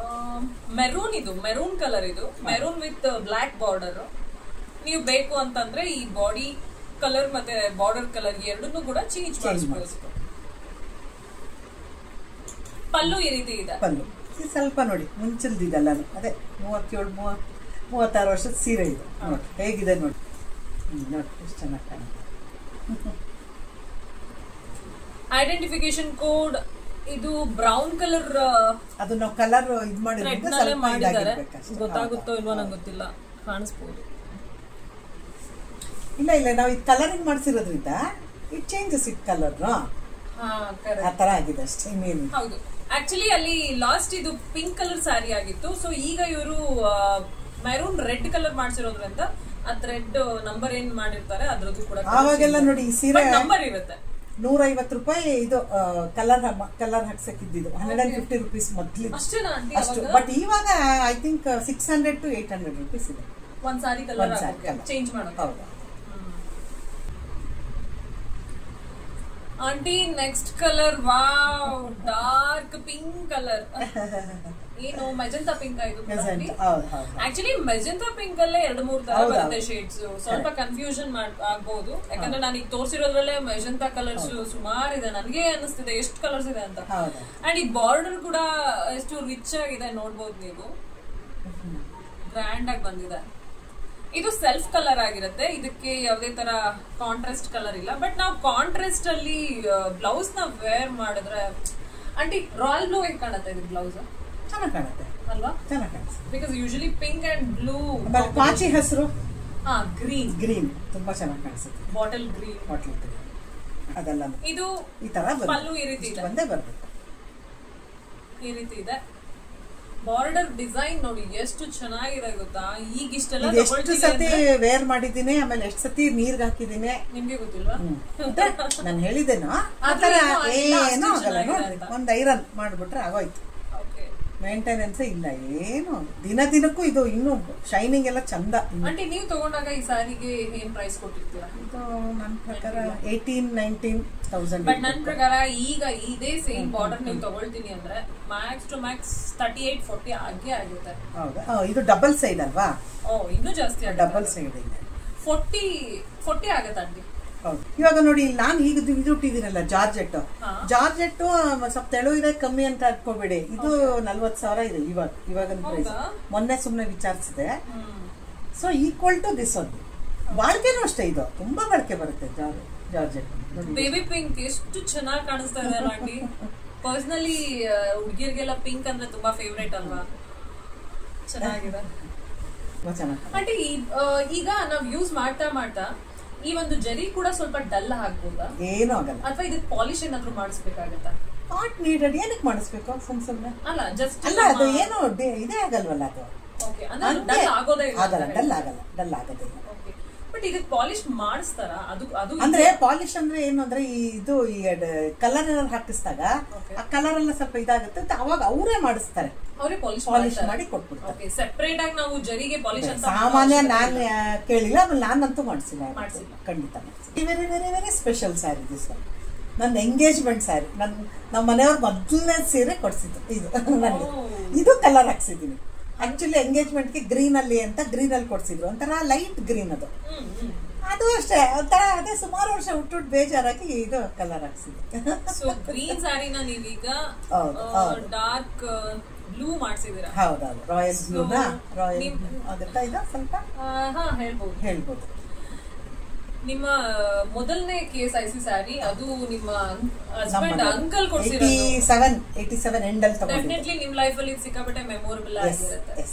ಮೆರೂನ್. ಇದು ಮೆರೂನ್ ಕಲರ್. ಇದು ಮೆರೂನ್ ವಿತ್ ಬ್ಲಾಕ್ ಬಾರ್ಡರ್. ನೀವು ಬೇಕು ಅಂತಂದ್ರೆ ಈ ಬಾಡಿ ಕಲರ್ ಮತ್ತೆ ಬಾರ್ಡರ್ ಕಲರ್ ಎರಡನ್ನೂ ಕೂಡ ಚೇಂಜ್ ಮಾಡಿಸ್ಬೋದು. ಪಲ್ಲು ಈ ರೀತಿ ಇದೆ. ಪಲ್ಲು ಸ್ವಲ್ಪ ನೋಡಿ ಮುಂಚಿಲ್ದಿದೆಲ್ಲ. ಅದೇ 37-36 ವರ್ಷದ ಸೀರೆ ಇದು. ನೋಡಿ ಹೇಗಿದೆ ನೋಡಿ. ನೋಡಿ ಎಷ್ಟು ಚೆನ್ನಾಗಿ ಕಾಣುತ್ತೆ. ಐಡೆಂಟಿಫಿಕೇಶನ್ ಕೋಡ್ ಇದು ಬ್ರೌನ್ ಕಲರ್ ಅದು ನಾವು ಕಲರ್ ಇದು ಮಾಡಿದ್ದಾರೆ, ಗೊತ್ತಾಗುತ್ತೋ ಇಲ್ವೋ ನಂಗೆ ಗೊತ್ತಿಲ್ಲ, ಕಾಣಿಸ್ಬೋದು. ಇಲ್ಲ ಇಲ್ಲ, ನಾವು ಇದು ಕಲರಿಂಗ್ ಮಾಡಿಸಿರೋದ್ರಿಂದ ಇಟ್ ಚೇಂಜಸ್ ಇಟ್ ಕಲರ್ ಆ ತರ ಆಗಿದೆ ಅಷ್ಟೇ, ಇನ್ನೇನು. ಹೌದು, ಆಕ್ಚುಲಿ ಅಲ್ಲಿ ಲಾಸ್ಟ್ ಇದು ಪಿಂಕ್ ಕಲರ್ ಸ್ಯಾರಿ ಆಗಿತ್ತು. ಸೊ ಈಗ ಇವರು ಮೆರೂನ್ ರೆಡ್ ಕಲರ್ ಮಾಡ್ಸಿರೋದ್ರಿಂದ ಆ ಥ್ರೆಡ್ ನಂಬರ್ ಏನ್ ಮಾಡಿರ್ತಾರೆ ಅದ್ರದ್ದು ಕೂಡ ಆವಾಗೆಲ್ಲ ನೋಡಿ ಈ ಸೀರೆ ನಂಬರ್ ಇರುತ್ತೆ. 150 ರೂಪಾಯಿ ಇದು ಕಲರ್ ಹಾಕ್ಸಕ್ಕಿದ್ದು, 150 ರುಪೀಸ್ ಮೊದ್ಲಿದ್ದು ಅಷ್ಟು. ಬಟ್ ಇವಾಗ ಐ ಥಿಂಕ್ 600 to 800 ರುಪೀಸ್ ಇದೆ ಒಂದ್ ಸಾರಿ ಕಲರ್ ಚೇಂಜ್ ಮಾಡೋದು. ಹೌದಾ aunty next colour, wow, dark pink colour. ಏನು ಮೆಜೆಂಟಾ ಪಿಂಕ್ ಆಯ್ತು. ಆಕ್ಚುಲಿ ಮೆಜೆಂಟಾ ಪಿಂಕ್ ಅಲ್ಲೇ 2-3 ತರ ಬರುತ್ತೆ ಶೇಡ್ಸ್. ಸ್ವಲ್ಪ ಕನ್ಫ್ಯೂಷನ್ ಆಗ್ಬಹುದು, ಯಾಕಂದ್ರೆ ನಾನು ಈಗ ತೋರಿಸಿರೋದ್ರಲ್ಲೇ ಮೆಜೆಂಟಾ ಕಲರ್ಸ್ ಸುಮಾರು ಇದೆ. ನನಗೆ ಅನಿಸ್ತಿದೆ ಎಷ್ಟು ಕಲರ್ಸ್ ಇದೆ ಅಂತ. ಅಂಡ್ ಈ ಬಾರ್ಡರ್ ಕೂಡ ಎಷ್ಟು ರಿಚ್ ಆಗಿದೆ ನೋಡ್ಬೋದು ನೀವು, ಗ್ರ್ಯಾಂಡ್ ಆಗಿ ಬಂದಿದೆ. ಇದು ಸೆಲ್ಫ್ ಕಲರ್ ಆಗಿರುತ್ತೆ, ಇದಕ್ಕೆ ಯಾವುದೇ ತರ ಕಾಂಟ್ರಾಸ್ಟ್ ಕಲರ್ ಇಲ್ಲ. ಬಟ್ ನಾವು ಕಾಂಟ್ರಾಸ್ಟ್ ಅಲ್ಲಿ ಬ್ಲೌಸ್ ನ ವೇರ್ ಮಾಡಿದ್ರೆ ಆಂಟಿ ರಾಯಲ್ ಬ್ಲೂ ಹೇಗೆ ಕಾಣುತ್ತೆ ಇದು ಬ್ಲೌಸ್? ಚೆನ್ನಾಗಿ ಕಾಣುತ್ತೆ ಅಲ್ವಾ? ಚೆನ್ನಾಗಿ ಕಾಣುತ್ತೆ. Because usually pink and blue, ಪಾಚಿ ಹೆಸರು ಗ್ರೀನ್ ತುಂಬಾ ಚೆನ್ನಾಗಿ ಕಾಣಿಸುತ್ತೆ. ಬಾಟಲ್ ಗ್ರೀನ್ ಅದೆಲ್ಲ ಇದು ಈ ತರ ಪಲ್ಲು ಈ ರೀತಿ ಇದೆ, ಬಂದೇ ಬರ್ಬೇಕು. ಈ ರೀತಿ ಇದೆ. ಬಾರ್ಡರ್ ಡಿಸೈನ್ ನೋಡಿ ಎಷ್ಟು ಚೆನ್ನಾಗಿದೆ ಗೊತ್ತಾ. ಈಗ ಇಷ್ಟೆಲ್ಲ ಎಷ್ಟು ಸತಿ ವೇರ್ ಮಾಡಿದ್ದೀನಿ, ಆಮೇಲೆ ಎಷ್ಟು ಸತಿ ನೀರ್ಗೆ ಹಾಕಿದ್ದೀನಿ ನಿಮ್ಗೆ ಗೊತ್ತಿಲ್ವಾ? ನಾನು ಹೇಳಿದ್ದೇನೋ ಆತರ ಏನೋ ಆಗಲ್ಲ. ನೋಡ್ರಿ, ಒಂದ್ ಐರನ್ ಮಾಡ್ಬಿಟ್ರೆ ಆಗೋಯ್ತು. ಮೇಂಟೆನೆನ್ಸ್ ಇಲ್ಲ ಏನು, ದಿನಕ್ಕೂ ಇದು ಇನ್ನು ಶೈನಿಂಗ್ ಎಲ್ಲ ಚಂದ. ಆಂಟಿ ನೀವು ತಗೊಂಡಾಗ ಈ ಸಾರಿಗೆ ಏನ್ ಪ್ರೈಸ್ ಕೊಟ್ಟಿರ್ತೀರಾ? ಇದು ನನ್ನ ಪ್ರಕಾರ 18-19,000. ಬಟ್ ನನ್ನ ಪ್ರಕಾರ ಈಗ ಇದೇ ಸೇಮ್ ಬಾರ್ಡರ್ ನೀವು ತಗೊಳ್ತೀನಿ ಅಂದ್ರೆ ಮ್ಯಾಕ್ಸ್ ಟು ಮ್ಯಾಕ್ಸ್ 38-40 ಆಗೇ ಆಗುತ್ತೆ. ಹೌದಾ? ಇದು ಡಬಲ್ ಸೈಡ್ ಅಲ್ವಾ? ಇನ್ನೂ ಜಾಸ್ತಿ ಡಬಲ್ ಸೈಡ್ ಇದೆ. 40 ಆಗುತ್ತೆ ಆಂಟಿ. ಇವಾಗ ನೋಡಿ, ನಾನು ಈಗ ಇದು ಇಟ್ಟಿದ್ದೀನಲ್ಲ ಜಾರ್ಜೆಟ್ ಸ್ವಲ್ಪ ತೆಳು ಇದೆ, ಕಮ್ಮಿ ಅಂತ ಅನ್ಕೋಬೇಡಿ. ಇದು 40,000 ಇದೆ ಇವಾಗಿನ ಪ್ರೈಸ್. ಮೊನ್ನೆ ಸುಮ್ನೆ ವಿಚಾರಿಸಿದೆ. ಸೊ ಈಕ್ವಲ್ ಟು ದಿಸ್ ಒಂದು ಬಾಳ್ಕೆನೂ ಅಷ್ಟೇ, ಇದು ತುಂಬಾ ಬಾಳ್ಕೆ ಬರುತ್ತೆ ಜಾರ್ಜೆಟ್. ಬೇಬಿ ಪಿಂಕ್ ಎಷ್ಟು ಚೆನ್ನಾಗಿ ಕಾಣಿಸ್ತಾ ಇದೆ ಆಂಟಿ. ಪರ್ಸನಲಿ ಹುಡುಗಿಯರಿಗೆಲ್ಲ ಪಿಂಕ್ ಅಂದ್ರೆ ತುಂಬಾ ಫೇವ್ರೇಟ್ ಅಲ್ವಾ? ಚೆನ್ನಾಗಿದೆ ಆಂಟಿ. ಈಗ ನಾವ್ ಯೂಸ್ ಮಾಡ್ತಾ ಈ ಒಂದು ಜರಿ ಕೂಡ ಸ್ವಲ್ಪ ಡಲ್ ಆಗ್ಬೋದಾ? ಏನೂ ಆಗಲ್ಲ. ಅಥವಾ ಇದಕ್ಕೆ ಪಾಲಿಶ್ ಏನಾದ್ರೂ ಮಾಡಿಸ್ಬೇಕಾಗತ್ತಾ? Not needed. ಏನಕ್ಕೆ ಮಾಡಿಸ್ಬೇಕು? ಸುಮ್ಮನೆ ಅಲ್ಲ, ಜಸ್ಟ್ ಅಲ್ಲ, ಅದು ಏನು ಇದೇ ಆಗಲ್ವಲ್ಲ ಅದು. ಓಕೆ, ಅಂದ್ರೆ ಡಲ್ ಆಗೋದೇ ಇಲ್ಲ. ಆಗಲ್ಲ, ಡಲ್ ಆಗೋದಿಲ್ಲ. ಓಕೆ, ಬಟ್ ಇದಕ್ಕೆ ಪಾಲಿಶ್ ಮಾಡಿಸ್ತಾರಾ? ಅದು ಅಂದ್ರೆ ಪಾಲಿಶ್ ಅಂದ್ರೆ ಏನು ಅಂದ್ರೆ ಇದು ಈ ಕಲರ್ ಹಾಕಿಸಿದಾಗ ಆ ಕಲರ್ ಎಲ್ಲ ಸ್ವಲ್ಪ ಇದಾಗುತ್ತೆ ಅಂತ ಅವಾಗ ಅವರೇ ಮಾಡಿಸ್ತಾರೆ. ಅವರೇ ಪಾಲಿಶ್ ಮಾಡಿ ಕೊಟ್ಬಿಡ್ತಾರೆ. ಓಕೆ, ಸೆಪರೇಟ್ ಆಗಿ ನಾವು ಜರಿಗೆ ಪಾಲಿಶ್ ಅಂತ ಸಾಮಾನ್ಯ ನಾನು ಕೇಳಿಲ್ಲ, ಆಮೇಲೆ ನಾನಂತೂ ಮಾಡಿಸಿಲ್ಲ, ಖಂಡಿತ ಮಾಡಿಸಿಲ್ಲ. Very very very special sari this one. ನನ್ನ ಎಂಗೇಜ್ಮೆಂಟ್ ಸ್ಯಾರಿ, ನಮ್ಮ ಮನೆಯವ್ರು ಮೊದಲನೇ ಸೀರೆ ಕೊಡ್ಸಿದ್ರು ಇದು ನನಗೆ. ಇದು ಕಲರ್ ಹಾಕ್ಸಿದ್ದೀನಿ. ಆಕ್ಚುಲಿ ಎಂಗೇಜ್ಮೆಂಟ್ಗೆ ಗ್ರೀನ್ ಅಲ್ಲಿ ಕೊಡ್ಸಿದ್ರು, ಒಂಥರ ಲೈಟ್ ಗ್ರೀನ್ ಅದು. ಅದು ಅಷ್ಟೇ ಒಂಥರ ಅದೇ ಸುಮಾರು ವರ್ಷ ಹುಟ್ಟು ಬೇಜಾರಾಗಿ ಇದು ಕಲರ್ ಹಾಕ್ಸಿದ್ದೆ. ಸೊ ಗ್ರೀನ್ ಸ್ಯಾರಿನ ನೀವೀಗ ಡಾರ್ಕ್ ಬ್ಲೂ ಮಾಡಿಸಿದೀರಾ? ಹೌದೌದು, ರಾಯಲ್ ಬ್ಲೂನಾ ರಾಯಲ್ ಅದಕ್ಕೆ ಇದು ಸ್ವಲ್ಪ ಹೇಳ್ಬೋದು. ನಿಮ್ಮ ಮೊದಲನೇ KSIC ಸ್ಯಾರಿ ಅದು ನಿಮ್ಮ ಹಸ್ಬೆಂಡ್ ಅಂಕಲ್ ಕೊಡ್ಸಿರೋದು 87 ಎಂಡ್ ಅಲ್ಲಿ ತಗೊಂಡಿದ್ದೆ. ಡೆಫಿನೆಟ್ಲಿ ನಿಮ್ಮ ಲೈಫ್ ಅಲ್ಲಿ ಸಿಕ್ಕಾಪಟ್ಟೆ ಮೆಮೊರಬಲ್ ಆಗಿರುತ್ತೆ.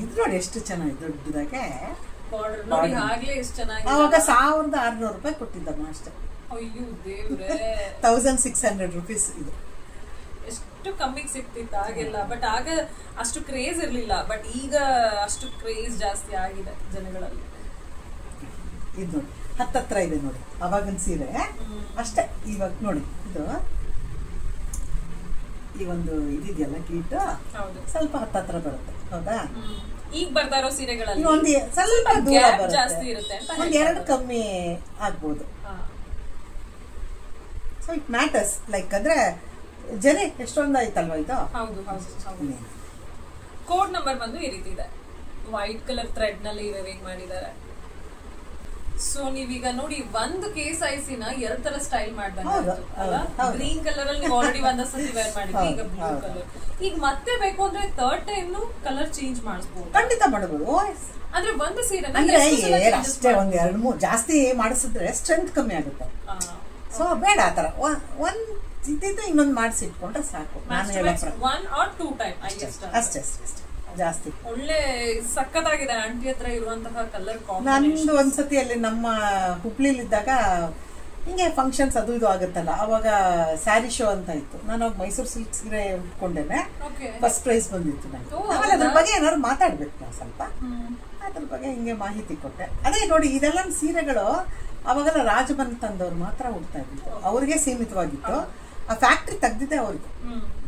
ಇದು ನೋಡಿ ಎಷ್ಟು ಚೆನ್ನಾಗಿದೆ, ದೊಡ್ಡದಾಗೆ ಬಾರ್ಡರ್ ನೋಡಿ, ಆಗ್ಲೇ ಎಷ್ಟು ಚೆನ್ನಾಗಿದೆ. ಆವಾಗ 1600 ರೂಪಾಯಿ ಕೊಟ್ಟಿದ್ದಮ್ಮ ಅಷ್ಟೇ. ಅಯ್ಯೋ ದೇವ್ರೆ, 1600 ರೂಪೀಸ್. ಇದು ಎಷ್ಟು ಕಮ್ಮಿಗೆ ಸಿಕ್ತಿತ್ತು ಆಗೆಲ್ಲ. ಬಟ್ ಆಗ ಅಷ್ಟು ಕ್ರೇಜ್ ಇರ್ಲಿಲ್ಲ, ಬಟ್ ಈಗ ಅಷ್ಟು ಕ್ರೇಜ್ ಜಾಸ್ತಿ ಆಗಿದೆ ಜನಗಳಲ್ಲಿ. ಇದು ನೋಡಿ ಹತ್ತತ್ರ ಇದೆ ನೋಡಿ, ಅವಾಗಿನ ಸೀರೆ ಅಷ್ಟೇ. ಇವಾಗ ನೋಡಿ ಇದು ಈ ಒಂದು ಇದೆಯಲ್ಲ ಕೀಟ ಸ್ವಲ್ಪ ಹತ್ತತ್ರ ಬರುತ್ತೆ. ಹೌದಾ? ಈಗ ಬರ್ತಾ ಇರೋ ಸೀರೆಗಳಲ್ಲಿ ಒಂದು ಸ್ವಲ್ಪ ದೂರ ಜಾಸ್ತಿ ಇರುತ್ತೆ, ಒಂದೆರಡು ಕಮ್ಮಿ ಆಗ್ಬೋದು. ಸೊ ಇಟ್ ಮ್ಯಾಟರ್ಸ್ ಲೈಕ್ ಅಂದ್ರೆ ಜರಿ ಎಷ್ಟೊಂದು ಆಯ್ತಲ್ವಾ ಇದು. ಹೌದು ಹೌದು. ಕೋಡ್ ನಂಬರ್ ಬಂದು ಈ ರೀತಿ ಇದೆ, ವೈಟ್ ಕಲರ್ ಥ್ರೆಡ್ ನಲ್ಲಿ ವೇವಿಂಗ್ ಮಾಡಿದ್ದಾರೆ. ಸೊ ನೀವೀಗ ನೋಡಿ ಒಂದು KSIC ನ 2 ತರ ಸ್ಟೈಲ್ ಮಾಡ್ದಂಗೆ ಗ್ರೀನ್ ಕಲರ್ ಅಲ್ಲಿ ಆಲ್ರೆಡಿ ಒಂದೊಂದ್ಸತಿ ವೇರ್ ಮಾಡಿದ್ವಿ, ಈಗ ಬ್ಲೂ ಕಲರ್. ಈಗ ಮತ್ತೆ ಬೇಕು ಅಂದ್ರೆ ಥರ್ಡ್ ಟೈಮ್ ಕಲರ್ ಚೇಂಜ್ ಮಾಡಿಸಬಹುದು, ಖಂಡಿತ ಮಾಡಬಹುದು. ಅಂದ್ರೆ ಒಂದು ಸೀರೆ ಅಂದ್ರೆ ಅಷ್ಟೇ ಒಂದ್ 2-3 ಜಾಸ್ತಿ ಮಾಡಿಸಿದ್ರೆ ಸ್ಟ್ರೆಂತ್ ಕಮ್ಮಿ ಆಗುತ್ತೆ. ಸೊ ಬೇಡ ಆತರ ಇದ್ದಿದ್ದು ಇನ್ನೊಂದು ಮಾಡಿಸಿಟ್ಕೊಂಡ್ರೆ ಸಾಕು. ನಾನು ಹೇಳೋ ಪ್ರಕಾರ 1 or 2 ಟೈಮ್ ಅಷ್ಟೇ ಜಾಸ್ತಿ. ಒಳ್ಳೆ ಸಖತ್ತಾಗಿದೆ ಆಂಟಿ ಹತ್ರ ಇರುವಂತಹ ಕಲರ್ ನಂದು ಒಂದ್ಸತಿ ಅಲ್ಲಿ ನಮ್ಮ ಹುಬ್ಳಿಲಿದ್ದಾಗ ಹಿಂಗೆ ಫಂಕ್ಷನ್ಸ್ ಅದು ಇದು ಆಗುತ್ತಲ್ಲ, ಅವಾಗ ಸ್ಯಾರಿ ಶೋ ಅಂತ ಇತ್ತು. ನಾನು ಅವಾಗ ಮೈಸೂರು ಸಿಲ್ಕ್ ಸೀರೆ ಉಟ್ಕೊಂಡೇನೆ, ಫಸ್ಟ್ ಪ್ರೈಸ್ ಬಂದಿತ್ತು ನನಗೆ. ಆಮೇಲೆ ಅದ್ರ ಬಗ್ಗೆ ಏನಾದ್ರು ಮಾತಾಡ್ಬೇಕು ನಾವು ಸ್ವಲ್ಪ, ಅದ್ರ ಬಗ್ಗೆ ಹಿಂಗೆ ಮಾಹಿತಿ ಕೊಟ್ಟೆ. ಅದೇ ನೋಡಿ, ಇದೆಲ್ಲ ಸೀರೆಗಳು ಅವಾಗೆಲ್ಲ ರಾಜಬನ್ ತಂದವ್ರು ಮಾತ್ರ ಉಡ್ತಾ ಇದ್ದಿತ್ತು, ಅವ್ರಿಗೆ ಸೀಮಿತವಾಗಿತ್ತು. ಆ ಫ್ಯಾಕ್ಟ್ರಿ ತೆಗ್ದಿದ್ದೆ ಅವ್ರಿಗೆ,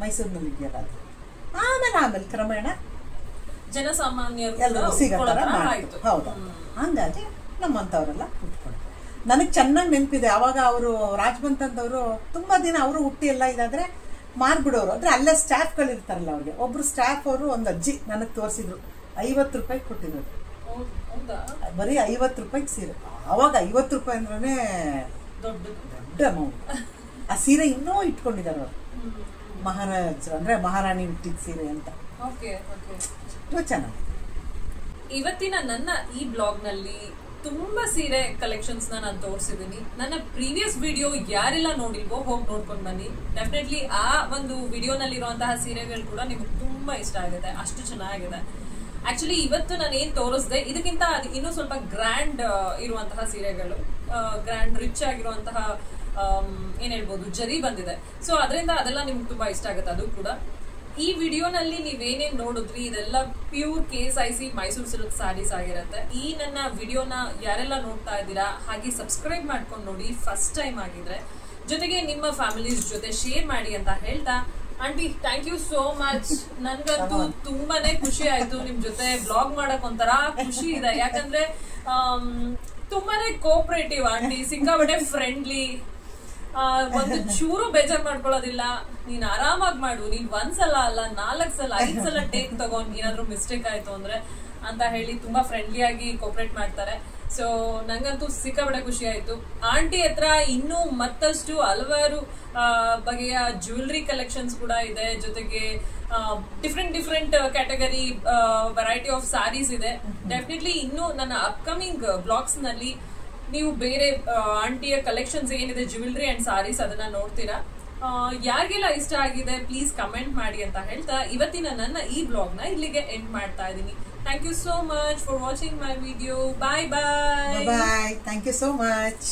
ಮೈಸೂರಿನಲ್ಲಿ ಇದೆಯಲ್ಲ ಅದು. ಆಮೇಲೆ ಕ್ರಮೇಣ ಜನಸಾಮಾನ್ಯರು ಎಲ್ಲರೂ ಸಿಗತ್ತಾರ ಮಾಡಿತ್ತು. ಹೌದು, ಹಂಗಾಗಿ ನಮ್ಮಂಥವ್ರೆಲ್ಲ ಉಟ್ಕೊಂಡು ನನಗೆ ಚೆನ್ನಾಗಿ ನೆನಪಿದೆ. ಅವಾಗ ಅವರು ರಾಜಬಂತಂದವರು ತುಂಬಾ ದಿನ ಅವರು ಹುಟ್ಟಿ ಎಲ್ಲ ಇದಾದ್ರೆ ಮಾರ್ಬಿಡೋರು. ಅಂದ್ರೆ ಅಲ್ಲೇ ಸ್ಟಾಫ್ಗಳು ಇರ್ತಾರಲ್ಲ, ಅವ್ರಿಗೆ ಒಬ್ರು ಸ್ಟಾಫ್ ಅವರು ಒಂದು ಅಜ್ಜಿ ನನಗೆ ತೋರಿಸಿದ್ರು, 50 ರೂಪಾಯಿ ಕೊಟ್ಟಿರೋದು, ಬರೀ 50 ರೂಪಾಯಿಗೆ ಸೀರೆ. ಅವಾಗ 50 ರೂಪಾಯಿ ಅಂದ್ರೆ ದೊಡ್ಡ ಅಮೌಂಟ್. ಆ ಸೀರೆ ಇನ್ನೂ ಇಟ್ಕೊಂಡಿದ್ದಾರೆ ಅವರು, ಮಹಾರಾಜರು ಅಂದ್ರೆ ಮಹಾರಾಣಿ ಹುಟ್ಟಿದ ಸೀರೆ ಅಂತ. ಚೆನ್ನಾಗಿ. ಇವತ್ತಿನ ನನ್ನ ಈ ಬ್ಲಾಗ್ ನಲ್ಲಿ ತುಂಬಾ ಸೀರೆ ಕಲೆಕ್ಷನ್ಸ್ ನಾನು ತೋರಿಸಿದೀನಿ. ನನ್ನ ಪ್ರೀವಿಯಸ್ ವಿಡಿಯೋ ಯಾರೆಲ್ಲ ನೋಡಿಲ್ವೋ ಹೋಗಿ ನೋಡ್ಕೊಂಡು ಬನ್ನಿ. ಡೆಫಿನೆಟ್ಲಿ ಆ ಒಂದು ವಿಡಿಯೋನಲ್ಲಿರುವಂತಹ ಸೀರೆಗಳು ಕೂಡ ನಿಮ್ಗೆ ತುಂಬಾ ಇಷ್ಟ ಆಗುತ್ತೆ, ಅಷ್ಟು ಚೆನ್ನಾಗಿದೆ. ಆಕ್ಚುಲಿ ಇವತ್ತು ನಾನು ಏನ್ ತೋರಿಸ್ದೆ ಇದಕ್ಕಿಂತ ಇನ್ನೂ ಸ್ವಲ್ಪ ಗ್ರ್ಯಾಂಡ್ ಇರುವಂತಹ ಸೀರೆಗಳು, ಗ್ರ್ಯಾಂಡ್ ರಿಚ್ ಆಗಿರುವಂತಹ ಏನ್ ಹೇಳ್ಬೋದು ಜರಿ ಬಂದಿದೆ. ಸೊ ಅದರಿಂದ ಅದೆಲ್ಲ ನಿಮ್ಗೆ ತುಂಬಾ ಇಷ್ಟ ಆಗುತ್ತೆ. ಅದು ಕೂಡ ಈ ವಿಡಿಯೋನಲ್ಲಿ ನೀವೇನೇನ್ ನೋಡಿದ್ರಿ ಇದೆಲ್ಲ pure KSIC Mysuru silk saris ಆಗಿರುತ್ತೆ. ಈ ನನ್ನ ವಿಡಿಯೋನ ಯಾರೆಲ್ಲ ನೋಡ್ತಾ ಇದ್ದೀರಾ ಹಾಗೆ ಸಬ್ಸ್ಕ್ರೈಬ್ ಮಾಡ್ಕೊಂಡು ನೋಡಿ ಫಸ್ಟ್ ಟೈಮ್ ಆಗಿದ್ರೆ, ಜೊತೆಗೆ ನಿಮ್ಮ ಫ್ಯಾಮಿಲೀಸ್ ಜೊತೆ ಶೇರ್ ಮಾಡಿ ಅಂತ ಹೇಳ್ತಾ, aunty thank you so much. ನನ್ಗಂತೂ ತುಂಬಾನೇ ಖುಷಿ ಆಯ್ತು ನಿಮ್ ಜೊತೆ ಬ್ಲಾಗ್ ಮಾಡಕ್, ಒಂಥರ ಖುಷಿ ಇದೆ. ಯಾಕಂದ್ರೆ ತುಂಬಾನೇ ಕೋಆಪರೇಟಿವ್ ಆಂಟಿ, ಸಿಕ್ಕಾಪಟ್ಟೆ ಫ್ರೆಂಡ್ಲಿ, ಒಂದು ಚೂರು ಬೇಜಾರ್ ಮಾಡ್ಕೊಳ್ಳೋದಿಲ್ಲ. ನೀನ್ ಆರಾಮಾಗಿ ಮಾಡು, ನೀನ್ 1 ಸಲ ಅಲ್ಲ 4 ಸಲ 5 ಸಲ ಟೇಕ್ ತಗೊಂಡ್ ಏನಾದ್ರು ಮಿಸ್ಟೇಕ್ ಆಯ್ತು ಅಂದ್ರೆ ಅಂತ ಹೇಳಿ ತುಂಬಾ ಫ್ರೆಂಡ್ಲಿ ಆಗಿ ಕೋಆಪರೇಟ್ ಮಾಡ್ತಾರೆ. ಸೊ ನಂಗಂತೂ ಸಿಕ್ಕಾಪಟ್ಟೆ ಖುಷಿ ಆಯ್ತು. ಆಂಟಿ ಹತ್ರ ಇನ್ನೂ ಮತ್ತಷ್ಟು ಹಲವಾರು ಬಗೆಯ ಜ್ಯುವೆಲ್ರಿ ಕಲೆಕ್ಷನ್ಸ್ ಕೂಡ ಇದೆ, ಜೊತೆಗೆ different category variety of saris ಇದೆ. ಡೆಫಿನೆಟ್ಲಿ ಇನ್ನು ನನ್ನ ಅಪ್ಕಮಿಂಗ್ ಬ್ಲಾಗ್ಸ್ ನಲ್ಲಿ ನೀವು ಬೇರೆ ಆಂಟಿಯ ಕಲೆಕ್ಷನ್ಸ್ ಏನಿದೆ ಜ್ಯುವೆಲ್ರಿ ಅಂಡ್ ಸಾರೀಸ್ ಅದನ್ನ ನೋಡ್ತೀರಾ. ಯಾರಿಗೆಲ್ಲ ಇಷ್ಟ ಆಗಿದೆ ಪ್ಲೀಸ್ ಕಮೆಂಟ್ ಮಾಡಿ ಅಂತ ಹೇಳ್ತಾ ಇವತ್ತಿನ ನನ್ನ ಈ ಬ್ಲಾಗ್ ನ ಇಲ್ಲಿಗೆ ಎಂಡ್ ಮಾಡ್ತಾ ಇದ್ದೀನಿ. Thank you so much for watching my video. Bye bye. Thank you so much.